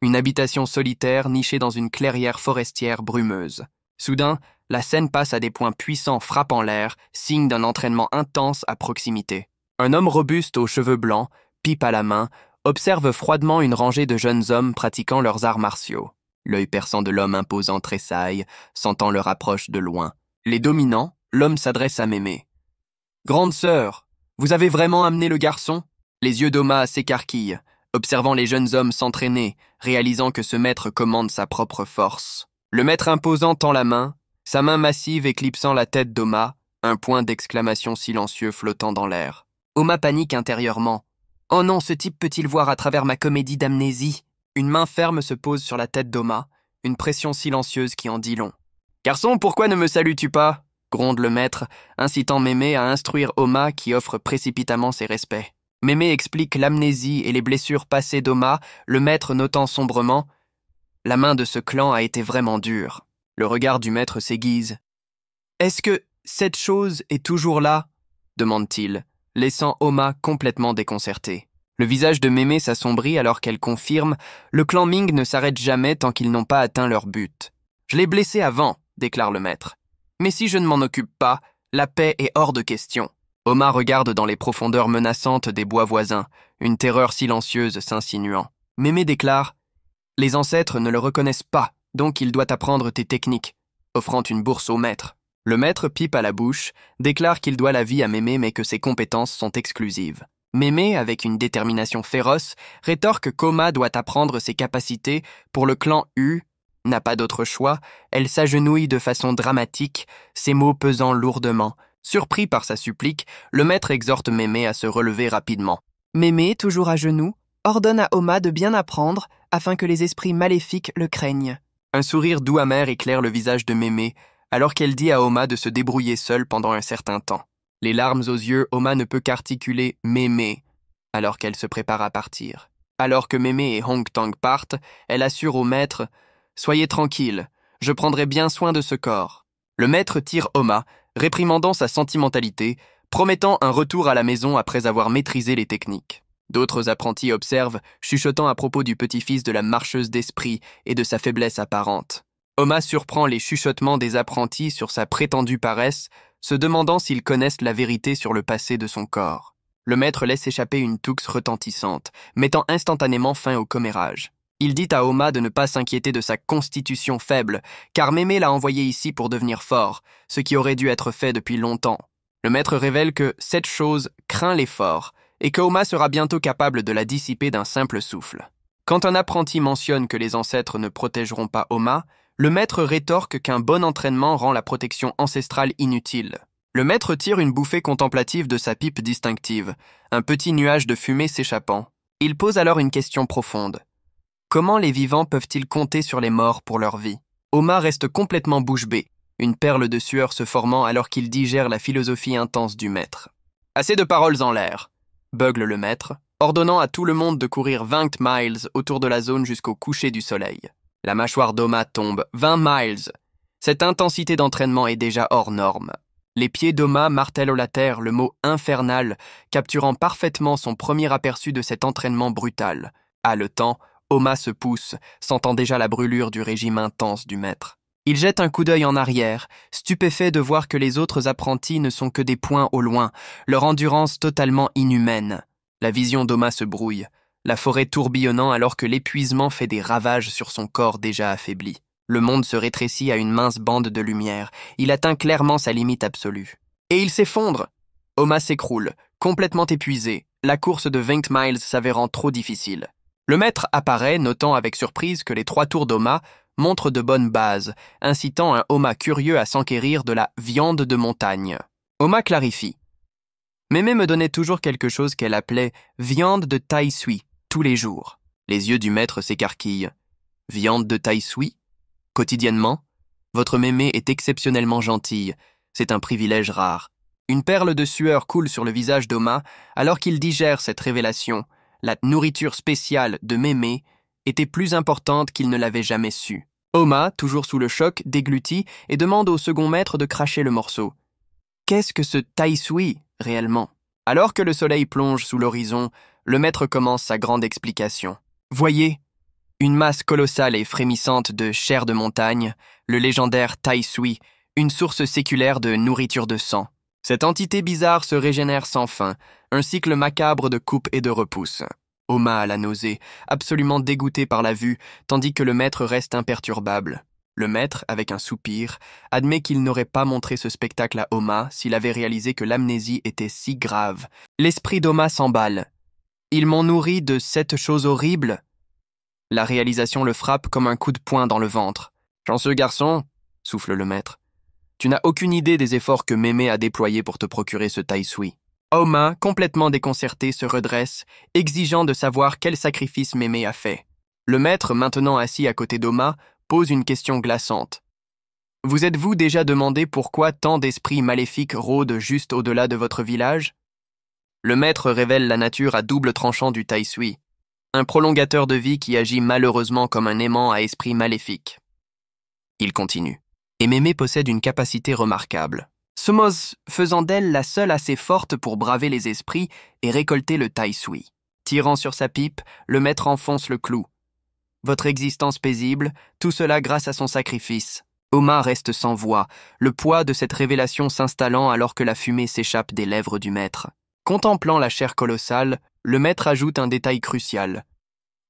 Une habitation solitaire nichée dans une clairière forestière brumeuse. Soudain, la scène passe à des points puissants frappant l'air, signe d'un entraînement intense à proximité. Un homme robuste aux cheveux blancs, pipe à la main, observe froidement une rangée de jeunes hommes pratiquant leurs arts martiaux. L'œil perçant de l'homme imposant tressaille, sentant leur approche de loin. Les dominants, l'homme s'adresse à Mémé. « Grande sœur, vous avez vraiment amené le garçon ?» Les yeux d'Oma s'écarquillent, observant les jeunes hommes s'entraîner, réalisant que ce maître commande sa propre force. Le maître imposant tend la main, sa main massive éclipsant la tête d'Oma, un point d'exclamation silencieux flottant dans l'air. Oma panique intérieurement. « Oh non, ce type peut-il voir à travers ma comédie d'amnésie ?» Une main ferme se pose sur la tête d'Oma, une pression silencieuse qui en dit long. « Garçon, pourquoi ne me salues-tu pas ?» gronde le maître, incitant Mémé à instruire Oma qui offre précipitamment ses respects. Mémé explique l'amnésie et les blessures passées d'Oma, le maître notant sombrement « La main de ce clan a été vraiment dure. » Le regard du maître s'aiguise. « Est-ce que cette chose est toujours là ?» demande-t-il, laissant Oma complètement déconcertée. Le visage de Mémé s'assombrit alors qu'elle confirme « Le clan Ming ne s'arrête jamais tant qu'ils n'ont pas atteint leur but. »« Je l'ai blessé avant, » déclare le maître. « Mais si je ne m'en occupe pas, la paix est hors de question. » Oma regarde dans les profondeurs menaçantes des bois voisins, une terreur silencieuse s'insinuant. Mémé déclare « Les ancêtres ne le reconnaissent pas, donc il doit apprendre tes techniques, offrant une bourse au maître. » Le maître pipe à la bouche, déclare qu'il doit la vie à Mémé mais que ses compétences sont exclusives. Mémé, avec une détermination féroce, rétorque qu'Oma doit apprendre ses capacités pour le clan U. N'a pas d'autre choix, elle s'agenouille de façon dramatique, ses mots pesant lourdement. Surpris par sa supplique, le maître exhorte Mémé à se relever rapidement. Mémé, toujours à genoux, ordonne à Oma de bien apprendre afin que les esprits maléfiques le craignent. Un sourire doux amer éclaire le visage de Mémé, alors qu'elle dit à Oma de se débrouiller seule pendant un certain temps. Les larmes aux yeux, Oma ne peut qu'articuler « Mémé » alors qu'elle se prépare à partir. Alors que Mémé et Hong-Tang partent, elle assure au maître « Soyez tranquille, je prendrai bien soin de ce corps. » Le maître tire Oma, réprimandant sa sentimentalité, promettant un retour à la maison après avoir maîtrisé les techniques. D'autres apprentis observent, chuchotant à propos du petit-fils de la marcheuse d'esprit et de sa faiblesse apparente. Oma surprend les chuchotements des apprentis sur sa prétendue paresse, se demandant s'ils connaissent la vérité sur le passé de son corps. Le maître laisse échapper une touxe retentissante, mettant instantanément fin au commérage. Il dit à Oma de ne pas s'inquiéter de sa constitution faible, car Mémé l'a envoyé ici pour devenir fort, ce qui aurait dû être fait depuis longtemps. Le maître révèle que cette chose craint l'effort, et que Oma sera bientôt capable de la dissiper d'un simple souffle. Quand un apprenti mentionne que les ancêtres ne protégeront pas Oma, Le maître rétorque qu'un bon entraînement rend la protection ancestrale inutile. Le maître tire une bouffée contemplative de sa pipe distinctive, un petit nuage de fumée s'échappant. Il pose alors une question profonde. Comment les vivants peuvent-ils compter sur les morts pour leur vie? Oma reste complètement bouche bée, une perle de sueur se formant alors qu'il digère la philosophie intense du maître. Assez de paroles en l'air, bugle le maître, ordonnant à tout le monde de courir 20 miles autour de la zone jusqu'au coucher du soleil. La mâchoire d'Oma tombe, 20 miles. Cette intensité d'entraînement est déjà hors norme. Les pieds d'Oma martèlent la terre le mot infernal, capturant parfaitement son premier aperçu de cet entraînement brutal. Haletant, Oma se pousse, sentant déjà la brûlure du régime intense du maître. Il jette un coup d'œil en arrière, stupéfait de voir que les autres apprentis ne sont que des points au loin, leur endurance totalement inhumaine. La vision d'Oma se brouille, la forêt tourbillonnant alors que l'épuisement fait des ravages sur son corps déjà affaibli. Le monde se rétrécit à une mince bande de lumière. Il atteint clairement sa limite absolue. Et il s'effondre. Oma s'écroule, complètement épuisé, la course de 20 miles s'avérant trop difficile. Le maître apparaît, notant avec surprise que les 3 tours d'Oma montrent de bonnes bases, incitant un Oma curieux à s'enquérir de la viande de montagne. Oma clarifie. Mémé me donnait toujours quelque chose qu'elle appelait viande de tai sui, tous les jours. Les yeux du maître s'écarquillent. Viande de tai sui? Quotidiennement, votre mémé est exceptionnellement gentille, c'est un privilège rare. Une perle de sueur coule sur le visage d'Oma alors qu'il digère cette révélation. La nourriture spéciale de mémé était plus importante qu'il ne l'avait jamais su. Oma, toujours sous le choc, déglutit et demande au second maître de cracher le morceau. Qu'est-ce que ce tai sui, réellement? Alors que le soleil plonge sous l'horizon, le maître commence sa grande explication. Voyez, une masse colossale et frémissante de chair de montagne, le légendaire tai sui, une source séculaire de nourriture de sang. Cette entité bizarre se régénère sans fin, un cycle macabre de coupe et de repousse. Oma a la nausée, absolument dégoûté par la vue, tandis que le maître reste imperturbable. Le maître, avec un soupir, admet qu'il n'aurait pas montré ce spectacle à Oma s'il avait réalisé que l'amnésie était si grave. L'esprit d'Oma s'emballe. Ils m'ont nourri de cette chose horrible. La réalisation le frappe comme un coup de poing dans le ventre. « Chanceux garçon !» souffle le maître. « Tu n'as aucune idée des efforts que Mémé a déployés pour te procurer ce tai sui. » Oma, complètement déconcerté, se redresse, exigeant de savoir quel sacrifice Mémé a fait. Le maître, maintenant assis à côté d'Oma, pose une question glaçante. « Vous êtes-vous déjà demandé pourquoi tant d'esprits maléfiques rôdent juste au-delà de votre village ?» Le maître révèle la nature à double tranchant du tai sui. Un prolongateur de vie qui agit malheureusement comme un aimant à esprit maléfique. Il continue. Et Mémé possède une capacité remarquable. Somos faisant d'elle la seule assez forte pour braver les esprits et récolter le tai sui. Tirant sur sa pipe, le maître enfonce le clou. Votre existence paisible, tout cela grâce à son sacrifice. Oma reste sans voix, le poids de cette révélation s'installant alors que la fumée s'échappe des lèvres du maître. Contemplant la chair colossale, le maître ajoute un détail crucial.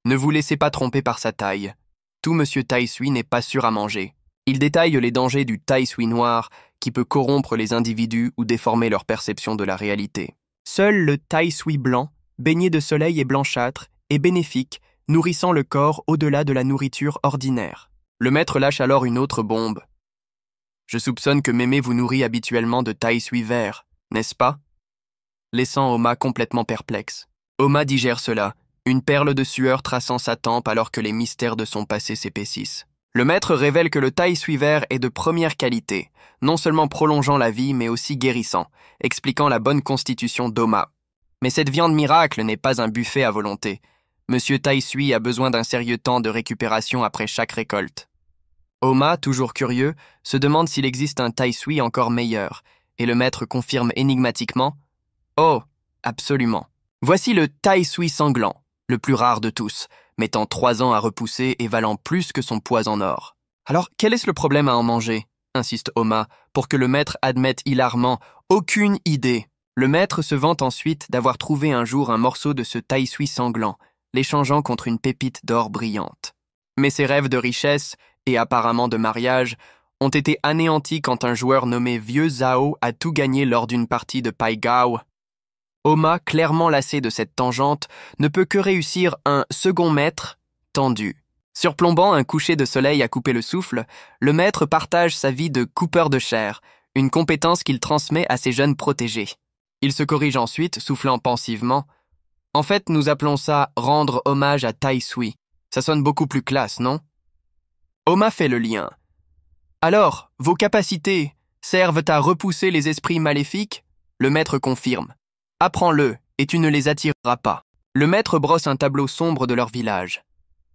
Ne vous laissez pas tromper par sa taille. Tout monsieur tai sui n'est pas sûr à manger. Il détaille les dangers du tai sui noir qui peut corrompre les individus ou déformer leur perception de la réalité. Seul le tai sui blanc, baigné de soleil et blanchâtre, est bénéfique, nourrissant le corps au-delà de la nourriture ordinaire. Le maître lâche alors une autre bombe. Je soupçonne que Mémé vous nourrit habituellement de tai sui vert, n'est-ce pas? Laissant Oma complètement perplexe. Oma digère cela, une perle de sueur traçant sa tempe alors que les mystères de son passé s'épaississent. Le maître révèle que le tai sui vert est de première qualité, non seulement prolongeant la vie mais aussi guérissant, expliquant la bonne constitution d'Oma. Mais cette viande miracle n'est pas un buffet à volonté. Monsieur tai sui a besoin d'un sérieux temps de récupération après chaque récolte. Oma, toujours curieux, se demande s'il existe un tai sui encore meilleur, et le maître confirme énigmatiquement « Oh, absolument. Voici le tai sui sanglant, le plus rare de tous, mettant 3 ans à repousser et valant plus que son poids en or. Alors, quel est le problème à en manger ?» insiste Oma, pour que le maître admette hilarement « Aucune idée !» Le maître se vante ensuite d'avoir trouvé un jour un morceau de ce tai sui sanglant, l'échangeant contre une pépite d'or brillante. Mais ses rêves de richesse, et apparemment de mariage, ont été anéantis quand un joueur nommé Vieux Zhao a tout gagné lors d'une partie de Pai Gao. Oma, clairement lassé de cette tangente, ne peut que réussir un second maître tendu. Surplombant un coucher de soleil à couper le souffle, le maître partage sa vie de coupeur de chair, une compétence qu'il transmet à ses jeunes protégés. Il se corrige ensuite, soufflant pensivement. En fait, nous appelons ça rendre hommage à Tai Sui. Ça sonne beaucoup plus classe, non? Oma fait le lien. Alors, vos capacités servent à repousser les esprits maléfiques? Le maître confirme. Apprends-le, et tu ne les attireras pas. Le maître brosse un tableau sombre de leur village.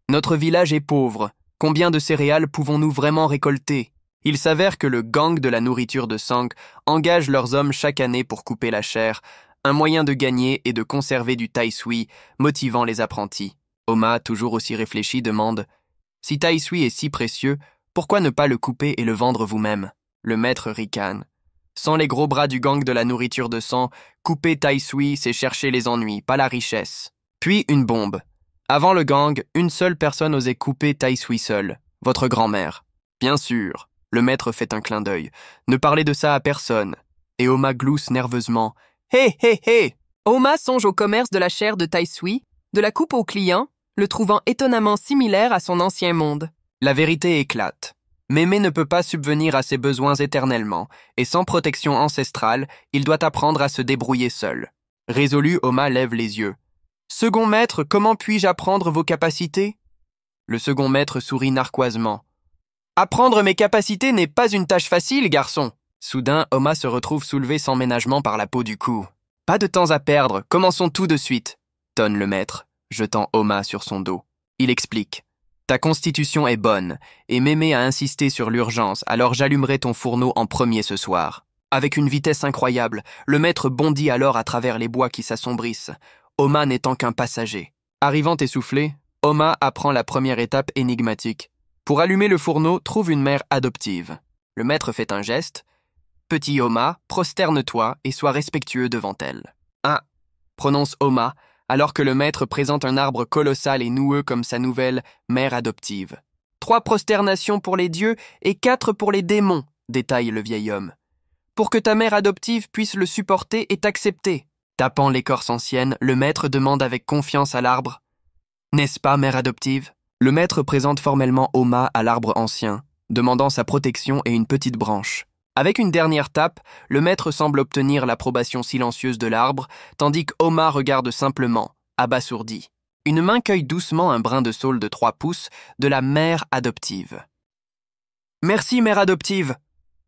Notre village est pauvre. Combien de céréales pouvons-nous vraiment récolter? Il s'avère que le gang de la nourriture de Sang engage leurs hommes chaque année pour couper la chair, un moyen de gagner et de conserver du Tai Sui, motivant les apprentis. Oma, toujours aussi réfléchi, demande « Si Tai Sui est si précieux, pourquoi ne pas le couper et le vendre vous-même » Le maître ricane. Sans les gros bras du gang de la nourriture de sang, couper Tai Sui, c'est chercher les ennuis, pas la richesse. Puis une bombe. Avant le gang, une seule personne osait couper Tai Sui seule, votre grand-mère. Bien sûr. Le maître fait un clin d'œil. Ne parlez de ça à personne. Et Oma glousse nerveusement. Hé, hé, hé! Oma songe au commerce de la chair de Tai Sui, de la coupe au client, le trouvant étonnamment similaire à son ancien monde. La vérité éclate. Mémé ne peut pas subvenir à ses besoins éternellement, et sans protection ancestrale, il doit apprendre à se débrouiller seul. Résolu, Oma lève les yeux. Second maître, comment puis-je apprendre vos capacités? Le second maître sourit narquoisement. Apprendre mes capacités n'est pas une tâche facile, garçon. Soudain, Oma se retrouve soulevé sans ménagement par la peau du cou. Pas de temps à perdre, commençons tout de suite, tonne le maître, jetant Oma sur son dos. Il explique. Ta constitution est bonne, et Mémé a insisté sur l'urgence, alors j'allumerai ton fourneau en premier ce soir. Avec une vitesse incroyable, le maître bondit alors à travers les bois qui s'assombrissent, Oma n'étant qu'un passager. Arrivant essoufflé, Oma apprend la première étape énigmatique. Pour allumer le fourneau, trouve une mère adoptive. Le maître fait un geste. Petit Oma, prosterne-toi et sois respectueux devant elle. Ah, prononce Oma, alors que le maître présente un arbre colossal et noueux comme sa nouvelle mère adoptive. 3 prosternations pour les dieux et 4 pour les démons, détaille le vieil homme. Pour que ta mère adoptive puisse le supporter et t'accepter. Tapant l'écorce ancienne, le maître demande avec confiance à l'arbre. N'est-ce pas, mère adoptive? Le maître présente formellement Oma à l'arbre ancien, demandant sa protection et une petite branche. Avec une dernière tape, le maître semble obtenir l'approbation silencieuse de l'arbre, tandis qu'Oma regarde simplement, abasourdi. Une main cueille doucement un brin de saule de 3 pouces de la mère adoptive. « Merci, mère adoptive !»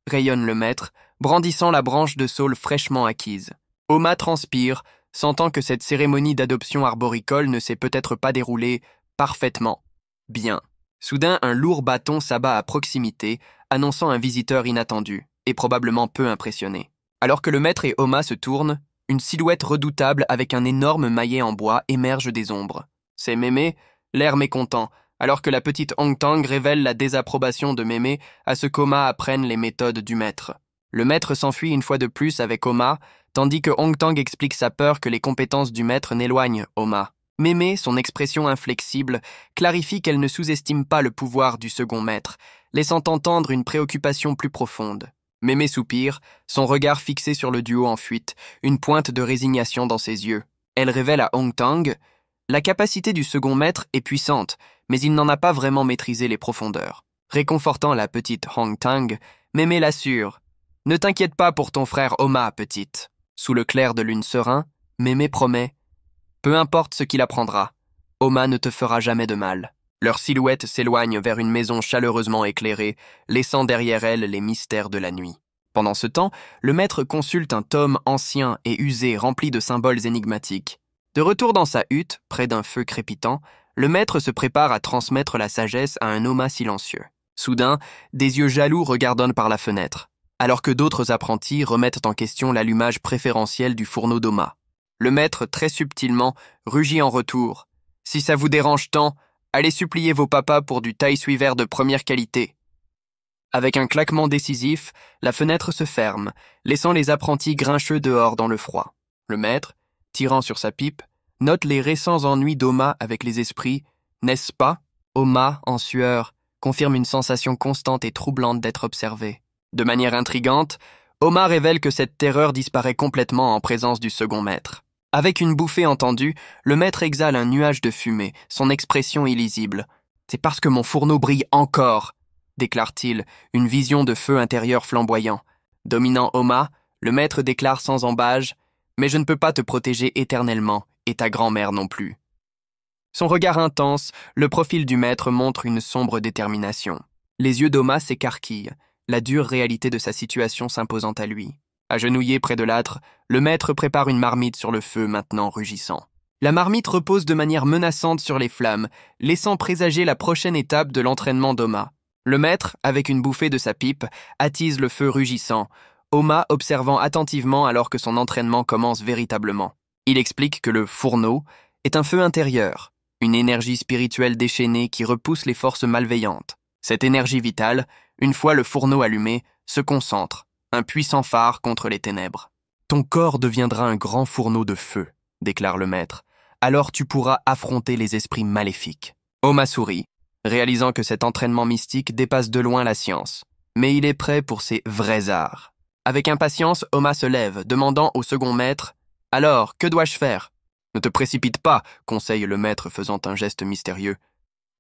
rayonne le maître, brandissant la branche de saule fraîchement acquise. Oma transpire, sentant que cette cérémonie d'adoption arboricole ne s'est peut-être pas déroulée parfaitement. Bien. Soudain, un lourd bâton s'abat à proximité, annonçant un visiteur inattendu, et probablement peu impressionné. Alors que le maître et Oma se tournent, une silhouette redoutable avec un énorme maillet en bois émerge des ombres. C'est Mémé, l'air mécontent, alors que la petite Hong Tang révèle la désapprobation de Mémé à ce qu'Oma apprenne les méthodes du maître. Le maître s'enfuit une fois de plus avec Oma, tandis que Hong Tang explique sa peur que les compétences du maître n'éloignent Oma. Mémé, son expression inflexible, clarifie qu'elle ne sous-estime pas le pouvoir du second maître, laissant entendre une préoccupation plus profonde. Mémé soupire, son regard fixé sur le duo en fuite, une pointe de résignation dans ses yeux. Elle révèle à Hong Tang « La capacité du second maître est puissante, mais il n'en a pas vraiment maîtrisé les profondeurs. » Réconfortant la petite Hong Tang, Mémé l'assure « Ne t'inquiète pas pour ton frère Oma, petite. » Sous le clair de lune serein, Mémé promet « Peu importe ce qu'il apprendra, Oma ne te fera jamais de mal. » Leur silhouette s'éloigne vers une maison chaleureusement éclairée, laissant derrière elle les mystères de la nuit. Pendant ce temps, le maître consulte un tome ancien et usé rempli de symboles énigmatiques. De retour dans sa hutte, près d'un feu crépitant, le maître se prépare à transmettre la sagesse à un Oma silencieux. Soudain, des yeux jaloux regardonnent par la fenêtre, alors que d'autres apprentis remettent en question l'allumage préférentiel du fourneau d'Oma. Le maître, très subtilement, rugit en retour. « Si ça vous dérange tant, allez supplier vos papas pour du Tai Sui vert de première qualité. » Avec un claquement décisif, la fenêtre se ferme, laissant les apprentis grincheux dehors dans le froid. Le maître, tirant sur sa pipe, note les récents ennuis d'Oma avec les esprits. N'est-ce pas? Oma, en sueur, confirme une sensation constante et troublante d'être observé. De manière intrigante, Oma révèle que cette terreur disparaît complètement en présence du second maître. Avec une bouffée entendue, le maître exhale un nuage de fumée, son expression illisible. « C'est parce que mon fourneau brille encore, déclare-t-il, une vision de feu intérieur flamboyant. Dominant Oma, le maître déclare sans embâge « Mais je ne peux pas te protéger éternellement, et ta grand-mère non plus. » Son regard intense, le profil du maître montre une sombre détermination. Les yeux d'Oma s'écarquillent, la dure réalité de sa situation s'imposant à lui. Agenouillé près de l'âtre, le maître prépare une marmite sur le feu maintenant rugissant. La marmite repose de manière menaçante sur les flammes, laissant présager la prochaine étape de l'entraînement d'Oma. Le maître, avec une bouffée de sa pipe, attise le feu rugissant, Oma observant attentivement alors que son entraînement commence véritablement. Il explique que le fourneau est un feu intérieur, une énergie spirituelle déchaînée qui repousse les forces malveillantes. Cette énergie vitale, une fois le fourneau allumé, se concentre, un puissant phare contre les ténèbres. « Ton corps deviendra un grand fourneau de feu, » déclare le maître. « Alors tu pourras affronter les esprits maléfiques. » Oma sourit, réalisant que cet entraînement mystique dépasse de loin la science. Mais il est prêt pour ses vrais arts. Avec impatience, Oma se lève, demandant au second maître « Alors, que dois-je faire ?»« Ne te précipite pas, conseille le maître faisant un geste mystérieux.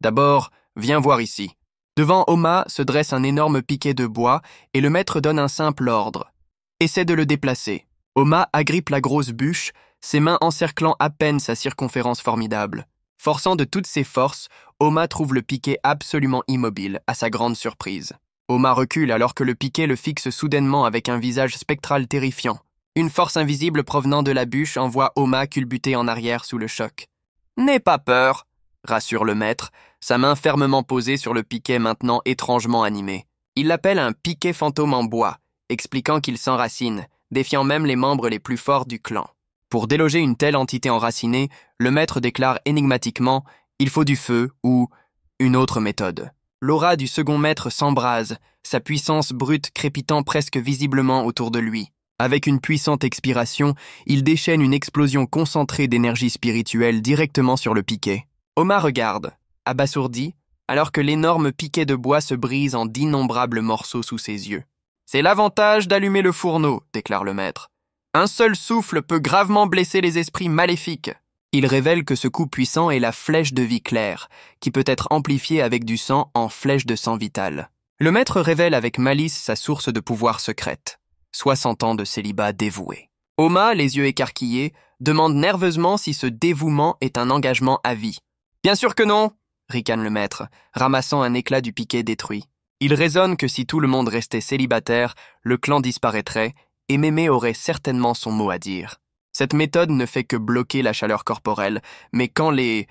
D'abord, viens voir ici. » Devant Oma se dresse un énorme piquet de bois et le maître donne un simple ordre. Essaie de le déplacer. Oma agrippe la grosse bûche, ses mains encerclant à peine sa circonférence formidable. Forçant de toutes ses forces, Oma trouve le piquet absolument immobile, à sa grande surprise. Oma recule alors que le piquet le fixe soudainement avec un visage spectral terrifiant. Une force invisible provenant de la bûche envoie Oma culbuter en arrière sous le choc. « N'aie pas peur !» rassure le maître, sa main fermement posée sur le piquet maintenant étrangement animé. Il l'appelle un piquet fantôme en bois, expliquant qu'il s'enracine, défiant même les membres les plus forts du clan. Pour déloger une telle entité enracinée, le maître déclare énigmatiquement « Il faut du feu » ou « une autre méthode ». L'aura du second maître s'embrase, sa puissance brute crépitant presque visiblement autour de lui. Avec une puissante expiration, il déchaîne une explosion concentrée d'énergie spirituelle directement sur le piquet. Oma regarde, abasourdi, alors que l'énorme piquet de bois se brise en d'innombrables morceaux sous ses yeux. « C'est l'avantage d'allumer le fourneau », déclare le maître. « Un seul souffle peut gravement blesser les esprits maléfiques. » Il révèle que ce coup puissant est la flèche de vie claire, qui peut être amplifiée avec du sang en flèche de sang vital. Le maître révèle avec malice sa source de pouvoir secrète. 60 ans de célibat dévoué. Oma, les yeux écarquillés, demande nerveusement si ce dévouement est un engagement à vie. « Bien sûr que non !» ricane le maître, ramassant un éclat du piquet détruit. Il raisonne que si tout le monde restait célibataire, le clan disparaîtrait et Mémé aurait certainement son mot à dire. Cette méthode ne fait que bloquer la chaleur corporelle, mais quand les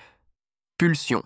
pulsions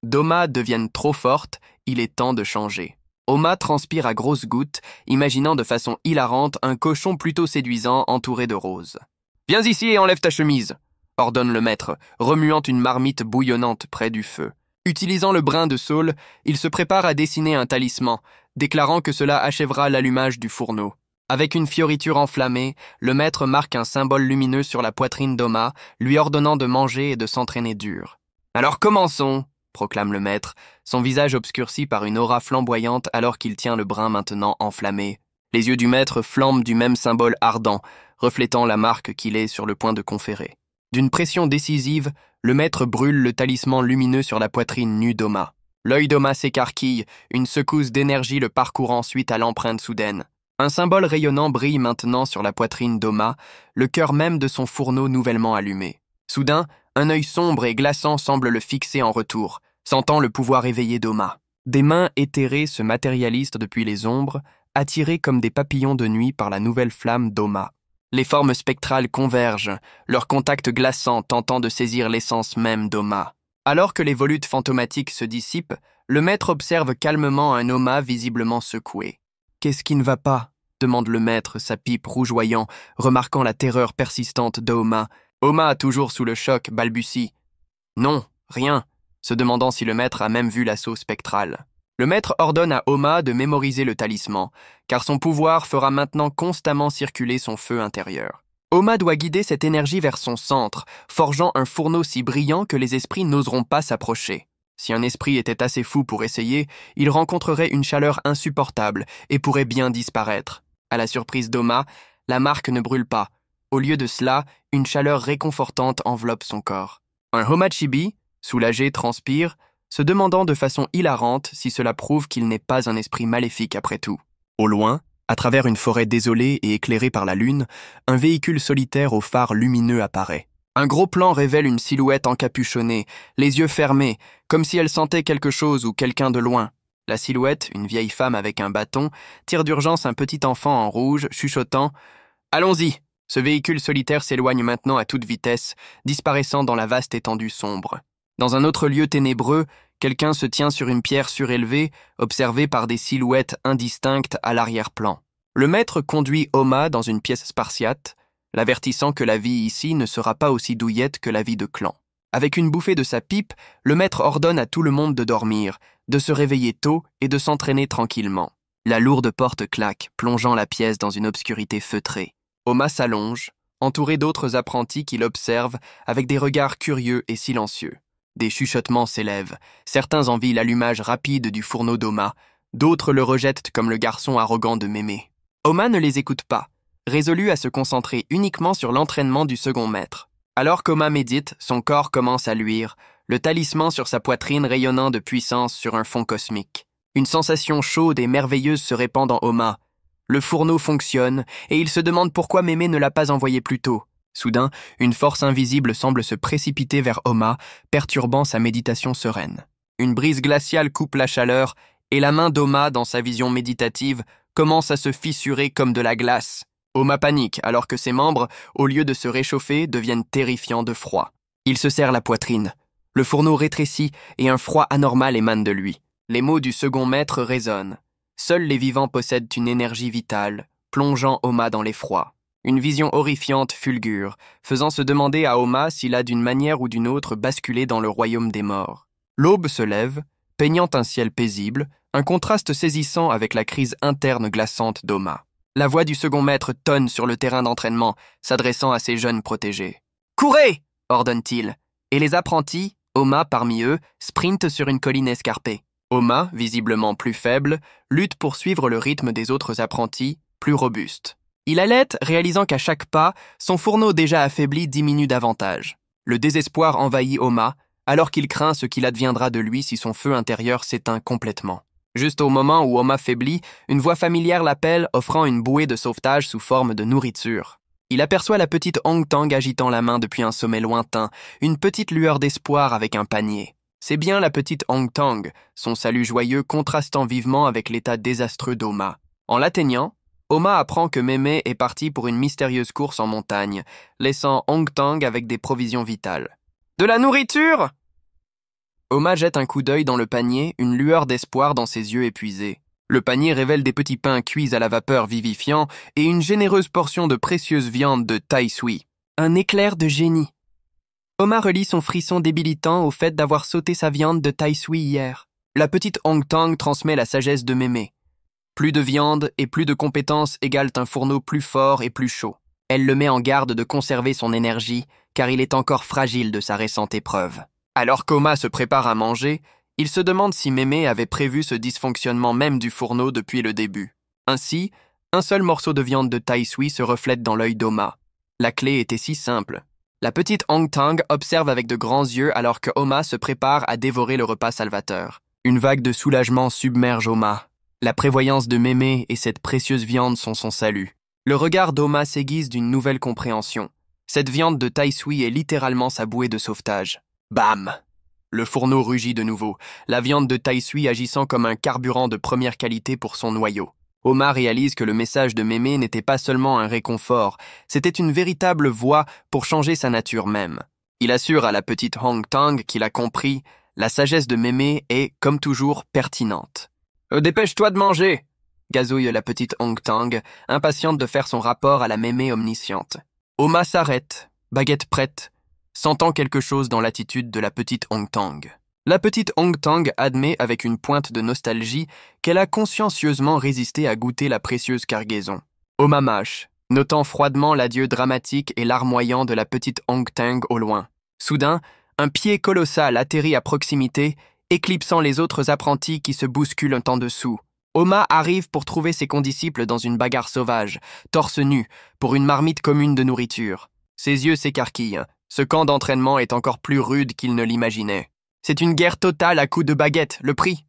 d'Oma deviennent trop fortes, il est temps de changer. Oma transpire à grosses gouttes, imaginant de façon hilarante un cochon plutôt séduisant entouré de roses. « Viens ici et enlève ta chemise !» ordonne le maître, remuant une marmite bouillonnante près du feu. Utilisant le brin de saule, il se prépare à dessiner un talisman, déclarant que cela achèvera l'allumage du fourneau. Avec une fioriture enflammée, le maître marque un symbole lumineux sur la poitrine d'Oma, lui ordonnant de manger et de s'entraîner dur. « Alors commençons !» proclame le maître, son visage obscurci par une aura flamboyante alors qu'il tient le brin maintenant enflammé. Les yeux du maître flambent du même symbole ardent, reflétant la marque qu'il est sur le point de conférer. D'une pression décisive, le maître brûle le talisman lumineux sur la poitrine nue d'Oma. L'œil d'Oma s'écarquille, une secousse d'énergie le parcourant suite à l'empreinte soudaine. Un symbole rayonnant brille maintenant sur la poitrine d'Oma, le cœur même de son fourneau nouvellement allumé. Soudain, un œil sombre et glaçant semble le fixer en retour, sentant le pouvoir éveillé d'Oma. Des mains éthérées se matérialisent depuis les ombres, attirées comme des papillons de nuit par la nouvelle flamme d'Oma. Les formes spectrales convergent, leur contact glaçant tentant de saisir l'essence même d'Oma. Alors que les volutes fantomatiques se dissipent, le maître observe calmement un Oma visiblement secoué. « Qu'est-ce qui ne va pas ?» demande le maître, sa pipe rougeoyant, remarquant la terreur persistante d'Oma. Oma, toujours sous le choc, balbutie. « Non, rien », se demandant si le maître a même vu l'assaut spectral. Le maître ordonne à Oma de mémoriser le talisman, car son pouvoir fera maintenant constamment circuler son feu intérieur. Oma doit guider cette énergie vers son centre, forgeant un fourneau si brillant que les esprits n'oseront pas s'approcher. Si un esprit était assez fou pour essayer, il rencontrerait une chaleur insupportable et pourrait bien disparaître. À la surprise d'Oma, la marque ne brûle pas. Au lieu de cela, une chaleur réconfortante enveloppe son corps. Un Homachibi, Soulagé, transpire, se demandant de façon hilarante si cela prouve qu'il n'est pas un esprit maléfique après tout. Au loin, à travers une forêt désolée et éclairée par la lune, un véhicule solitaire aux phares lumineux apparaît. Un gros plan révèle une silhouette encapuchonnée, les yeux fermés, comme si elle sentait quelque chose ou quelqu'un de loin. La silhouette, une vieille femme avec un bâton, tire d'urgence un petit enfant en rouge, chuchotant « Allons-y !» Ce véhicule solitaire s'éloigne maintenant à toute vitesse, disparaissant dans la vaste étendue sombre. Dans un autre lieu ténébreux, quelqu'un se tient sur une pierre surélevée, observé par des silhouettes indistinctes à l'arrière-plan. Le maître conduit Oma dans une pièce spartiate, l'avertissant que la vie ici ne sera pas aussi douillette que la vie de clan. Avec une bouffée de sa pipe, le maître ordonne à tout le monde de dormir, de se réveiller tôt et de s'entraîner tranquillement. La lourde porte claque, plongeant la pièce dans une obscurité feutrée. Oma s'allonge, entouré d'autres apprentis qui l'observent avec des regards curieux et silencieux. Des chuchotements s'élèvent, certains envient l'allumage rapide du fourneau d'Oma, d'autres le rejettent comme le garçon arrogant de Mémé. Oma ne les écoute pas, résolu à se concentrer uniquement sur l'entraînement du second maître. Alors qu'Oma médite, son corps commence à luire, le talisman sur sa poitrine rayonnant de puissance sur un fond cosmique. Une sensation chaude et merveilleuse se répand dans Oma. Le fourneau fonctionne, et il se demande pourquoi Mémé ne l'a pas envoyé plus tôt. Soudain, une force invisible semble se précipiter vers Oma, perturbant sa méditation sereine. Une brise glaciale coupe la chaleur, et la main d'Oma, dans sa vision méditative, commence à se fissurer comme de la glace. Oma panique, alors que ses membres, au lieu de se réchauffer, deviennent terrifiants de froid. Il se serre la poitrine. Le fourneau rétrécit, et un froid anormal émane de lui. Les mots du second maître résonnent. Seuls les vivants possèdent une énergie vitale, plongeant Oma dans l'effroi. Une vision horrifiante fulgure, faisant se demander à Oma s'il a d'une manière ou d'une autre basculé dans le royaume des morts. L'aube se lève, peignant un ciel paisible, un contraste saisissant avec la crise interne glaçante d'Oma. La voix du second maître tonne sur le terrain d'entraînement, s'adressant à ses jeunes protégés. « Courez !» ordonne-t-il, et les apprentis, Oma parmi eux, sprintent sur une colline escarpée. Oma, visiblement plus faible, lutte pour suivre le rythme des autres apprentis, plus robustes. Il halète, réalisant qu'à chaque pas, son fourneau déjà affaibli diminue davantage. Le désespoir envahit Oma, alors qu'il craint ce qu'il adviendra de lui si son feu intérieur s'éteint complètement. Juste au moment où Oma faiblit, une voix familière l'appelle, offrant une bouée de sauvetage sous forme de nourriture. Il aperçoit la petite Hong Tang agitant la main depuis un sommet lointain, une petite lueur d'espoir avec un panier. C'est bien la petite Hong Tang, son salut joyeux contrastant vivement avec l'état désastreux d'Oma. En l'atteignant, Oma apprend que Mémé est parti pour une mystérieuse course en montagne, laissant Hong Tang avec des provisions vitales. « De la nourriture !» Oma jette un coup d'œil dans le panier, une lueur d'espoir dans ses yeux épuisés. Le panier révèle des petits pains cuits à la vapeur vivifiant et une généreuse portion de précieuse viande de tai sui. Un éclair de génie. Oma relie son frisson débilitant au fait d'avoir sauté sa viande de tai sui hier. La petite Hong Tang transmet la sagesse de Mémé. Plus de viande et plus de compétences égalent un fourneau plus fort et plus chaud. Elle le met en garde de conserver son énergie, car il est encore fragile de sa récente épreuve. Alors qu'Oma se prépare à manger, il se demande si Mémé avait prévu ce dysfonctionnement même du fourneau depuis le début. Ainsi, un seul morceau de viande de tai sui se reflète dans l'œil d'Oma. La clé était si simple. La petite Hong Tang observe avec de grands yeux alors que Oma se prépare à dévorer le repas salvateur. Une vague de soulagement submerge Oma. La prévoyance de Mémé et cette précieuse viande sont son salut. Le regard d'Oma s'aiguise d'une nouvelle compréhension. Cette viande de tai sui est littéralement sa bouée de sauvetage. Bam! Le fourneau rugit de nouveau, la viande de tai sui agissant comme un carburant de première qualité pour son noyau. Oma réalise que le message de Mémé n'était pas seulement un réconfort, c'était une véritable voie pour changer sa nature même. Il assure à la petite Hong Tang qu'il a compris, la sagesse de Mémé est, comme toujours, pertinente. « Dépêche-toi de manger !» gazouille la petite Hong Tang, impatiente de faire son rapport à la Mémé omnisciente. Oma s'arrête, baguette prête, sentant quelque chose dans l'attitude de la petite Hong Tang. La petite Hong Tang admet avec une pointe de nostalgie qu'elle a consciencieusement résisté à goûter la précieuse cargaison. Oma mâche, notant froidement l'adieu dramatique et larmoyant de la petite Hong Tang au loin. Soudain, un pied colossal atterrit à proximité, éclipsant les autres apprentis qui se bousculent en dessous. Oma arrive pour trouver ses condisciples dans une bagarre sauvage, torse nu, pour une marmite commune de nourriture. Ses yeux s'écarquillent. Ce camp d'entraînement est encore plus rude qu'il ne l'imaginait. C'est une guerre totale à coups de baguette, le prix.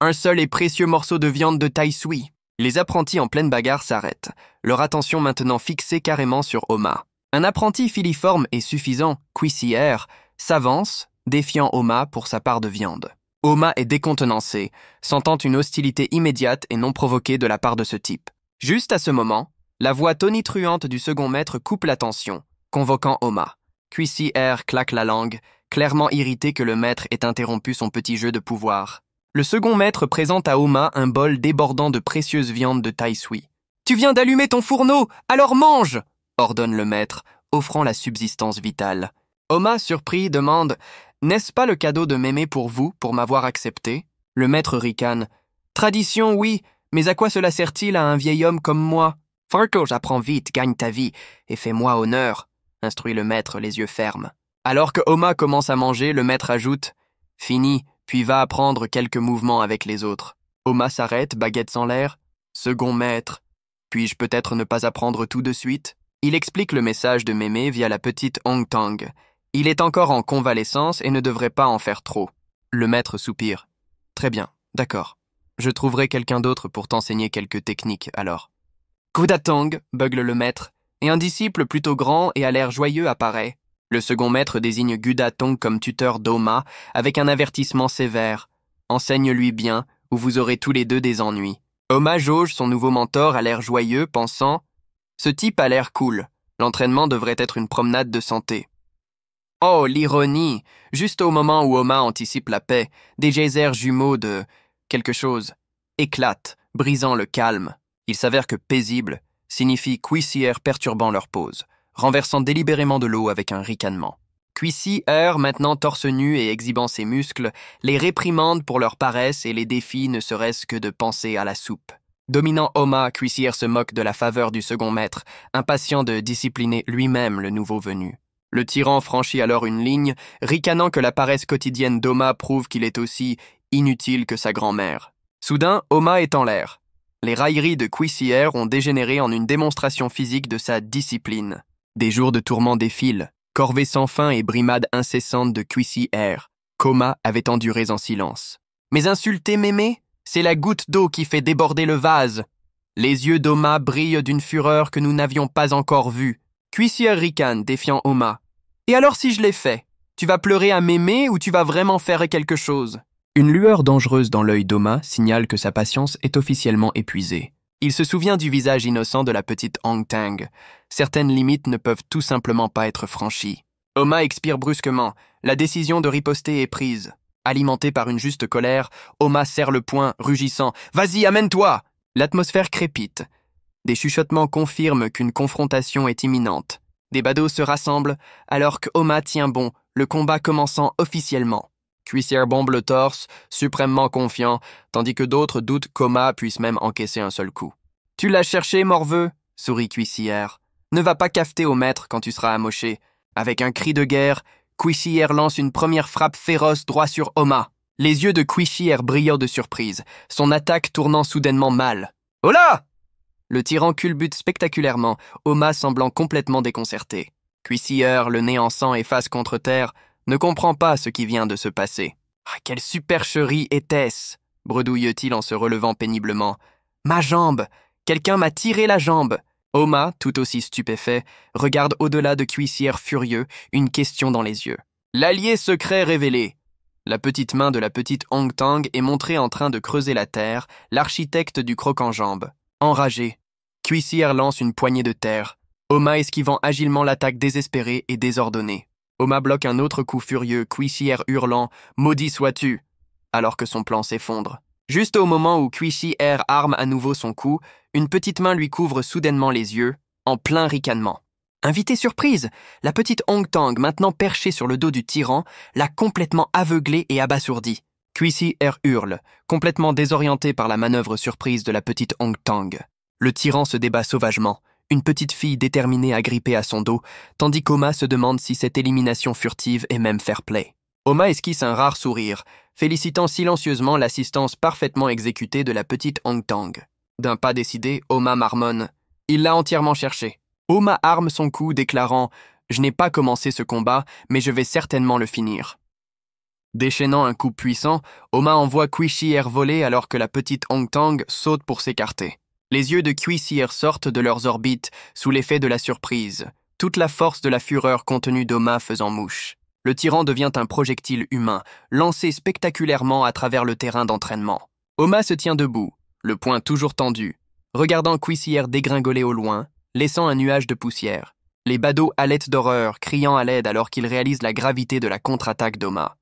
Un seul et précieux morceau de viande de Tai Sui. Les apprentis en pleine bagarre s'arrêtent, leur attention maintenant fixée carrément sur Oma. Un apprenti filiforme et suffisant, cuissière, s'avance, défiant Oma pour sa part de viande. Oma est décontenancé, sentant une hostilité immédiate et non provoquée de la part de ce type. Juste à ce moment, la voix tonitruante du second maître coupe la tension, convoquant Oma. Cuissière claque la langue, clairement irrité que le maître ait interrompu son petit jeu de pouvoir. Le second maître présente à Oma un bol débordant de précieuse viande de Tai Sui. « Tu viens d'allumer ton fourneau, alors mange !» ordonne le maître, offrant la subsistance vitale. Oma, surpris, demande « N'est-ce pas le cadeau de Mémé pour vous, pour m'avoir accepté ?» Le maître ricane « Tradition, oui, mais à quoi cela sert-il à un vieil homme comme moi ?»« Farco, j'apprends vite, gagne ta vie, et fais-moi honneur », instruit le maître les yeux fermes. Alors que Oma commence à manger, le maître ajoute « Fini, puis va apprendre quelques mouvements avec les autres. » Oma s'arrête, baguette en l'air. « Second maître, puis-je peut-être ne pas apprendre tout de suite ?» Il explique le message de Mémé via la petite Hong Tang. Il est encore en convalescence et ne devrait pas en faire trop. Le maître soupire. « Très bien, d'accord. Je trouverai quelqu'un d'autre pour t'enseigner quelques techniques, alors. »« Kudatong » bugle le maître, et un disciple plutôt grand et à l'air joyeux apparaît. Le second maître désigne Gudatong comme tuteur d'Oma avec un avertissement sévère. Enseigne-lui bien, ou vous aurez tous les deux des ennuis. Oma jauge son nouveau mentor à l'air joyeux, pensant « Ce type a l'air cool. L'entraînement devrait être une promenade de santé. » Oh, l'ironie! Juste au moment où Oma anticipe la paix, des geysers jumeaux de quelque chose éclatent, brisant le calme. Il s'avère que paisible signifie cuissière perturbant leur pose, renversant délibérément de l'eau avec un ricanement. Cuissière, maintenant torse nu et exhibant ses muscles, les réprimande pour leur paresse et les défie ne serait-ce que de penser à la soupe. Dominant Oma, Cuissière se moque de la faveur du second maître, impatient de discipliner lui-même le nouveau venu. Le tyran franchit alors une ligne, ricanant que la paresse quotidienne d'Oma prouve qu'il est aussi inutile que sa grand-mère. Soudain, Oma est en l'air. Les railleries de Cuissière ont dégénéré en une démonstration physique de sa discipline. Des jours de tourment défilent, corvées sans fin et brimades incessantes de Cuissière, qu'Oma avait endurées en silence. Mais insulter Mémé, c'est la goutte d'eau qui fait déborder le vase. Les yeux d'Oma brillent d'une fureur que nous n'avions pas encore vue. Cuissière ricane, défiant Oma. « Et alors si je l'ai fait, tu vas pleurer à Mémé ou tu vas vraiment faire quelque chose ?» Une lueur dangereuse dans l'œil d'Oma signale que sa patience est officiellement épuisée. Il se souvient du visage innocent de la petite Hong Tang. Certaines limites ne peuvent tout simplement pas être franchies. Oma expire brusquement. La décision de riposter est prise. Alimenté par une juste colère, Oma serre le poing, rugissant « Vas-y, amène-toi !» L'atmosphère crépite. Des chuchotements confirment qu'une confrontation est imminente. Des badauds se rassemblent, alors que Oma tient bon, le combat commençant officiellement. Cuissière bombe le torse, suprêmement confiant, tandis que d'autres doutent qu'Oma puisse même encaisser un seul coup. « Tu l'as cherché, morveux ?» sourit Cuissière. « Ne va pas cafeter au maître quand tu seras amoché. » Avec un cri de guerre, Cuissière lance une première frappe féroce droit sur Oma. Les yeux de Cuissière brillant de surprise, son attaque tournant soudainement mal. « Oh là !» Le tyran culbute spectaculairement, Oma semblant complètement déconcerté. Cuissière, le nez en sang et face contre terre, ne comprend pas ce qui vient de se passer. « Ah, quelle supercherie était-ce » bredouille-t-il en se relevant péniblement. « Ma jambe! Quelqu'un m'a tiré la jambe !» Oma, tout aussi stupéfait, regarde au-delà de Cuissière furieux, une question dans les yeux. L'allié secret révélé. La petite main de la petite Hong Tang est montrée en train de creuser la terre, l'architecte du croc-en-jambe. Enragé, Cuissière lance une poignée de terre, Oma esquivant agilement l'attaque désespérée et désordonnée. Oma bloque un autre coup furieux, Cuissière hurlant « Maudit sois-tu !» alors que son plan s'effondre. Juste au moment où Cuissière arme à nouveau son coup, une petite main lui couvre soudainement les yeux, en plein ricanement. Invitée surprise, la petite Hong Tang, maintenant perchée sur le dos du tyran, l'a complètement aveuglée et abasourdie. Cuissière hurle, complètement désorienté par la manœuvre surprise de la petite Hong Tang. Le tyran se débat sauvagement, une petite fille déterminée à gripper à son dos, tandis qu'Oma se demande si cette élimination furtive est même fair-play. Oma esquisse un rare sourire, félicitant silencieusement l'assistance parfaitement exécutée de la petite Hong Tang. D'un pas décidé, Oma marmonne. Il l'a entièrement cherché. Oma arme son coup, déclarant « Je n'ai pas commencé ce combat, mais je vais certainement le finir. » Déchaînant un coup puissant, Oma envoie Quixier voler alors que la petite Hong Tang saute pour s'écarter. Les yeux de Quixier sortent de leurs orbites sous l'effet de la surprise, toute la force de la fureur contenue d'Oma faisant mouche. Le tyran devient un projectile humain, lancé spectaculairement à travers le terrain d'entraînement. Oma se tient debout, le poing toujours tendu, regardant Quixier dégringoler au loin, laissant un nuage de poussière. Les badauds halètent d'horreur, criant à l'aide alors qu'ils réalisent la gravité de la contre-attaque d'Oma.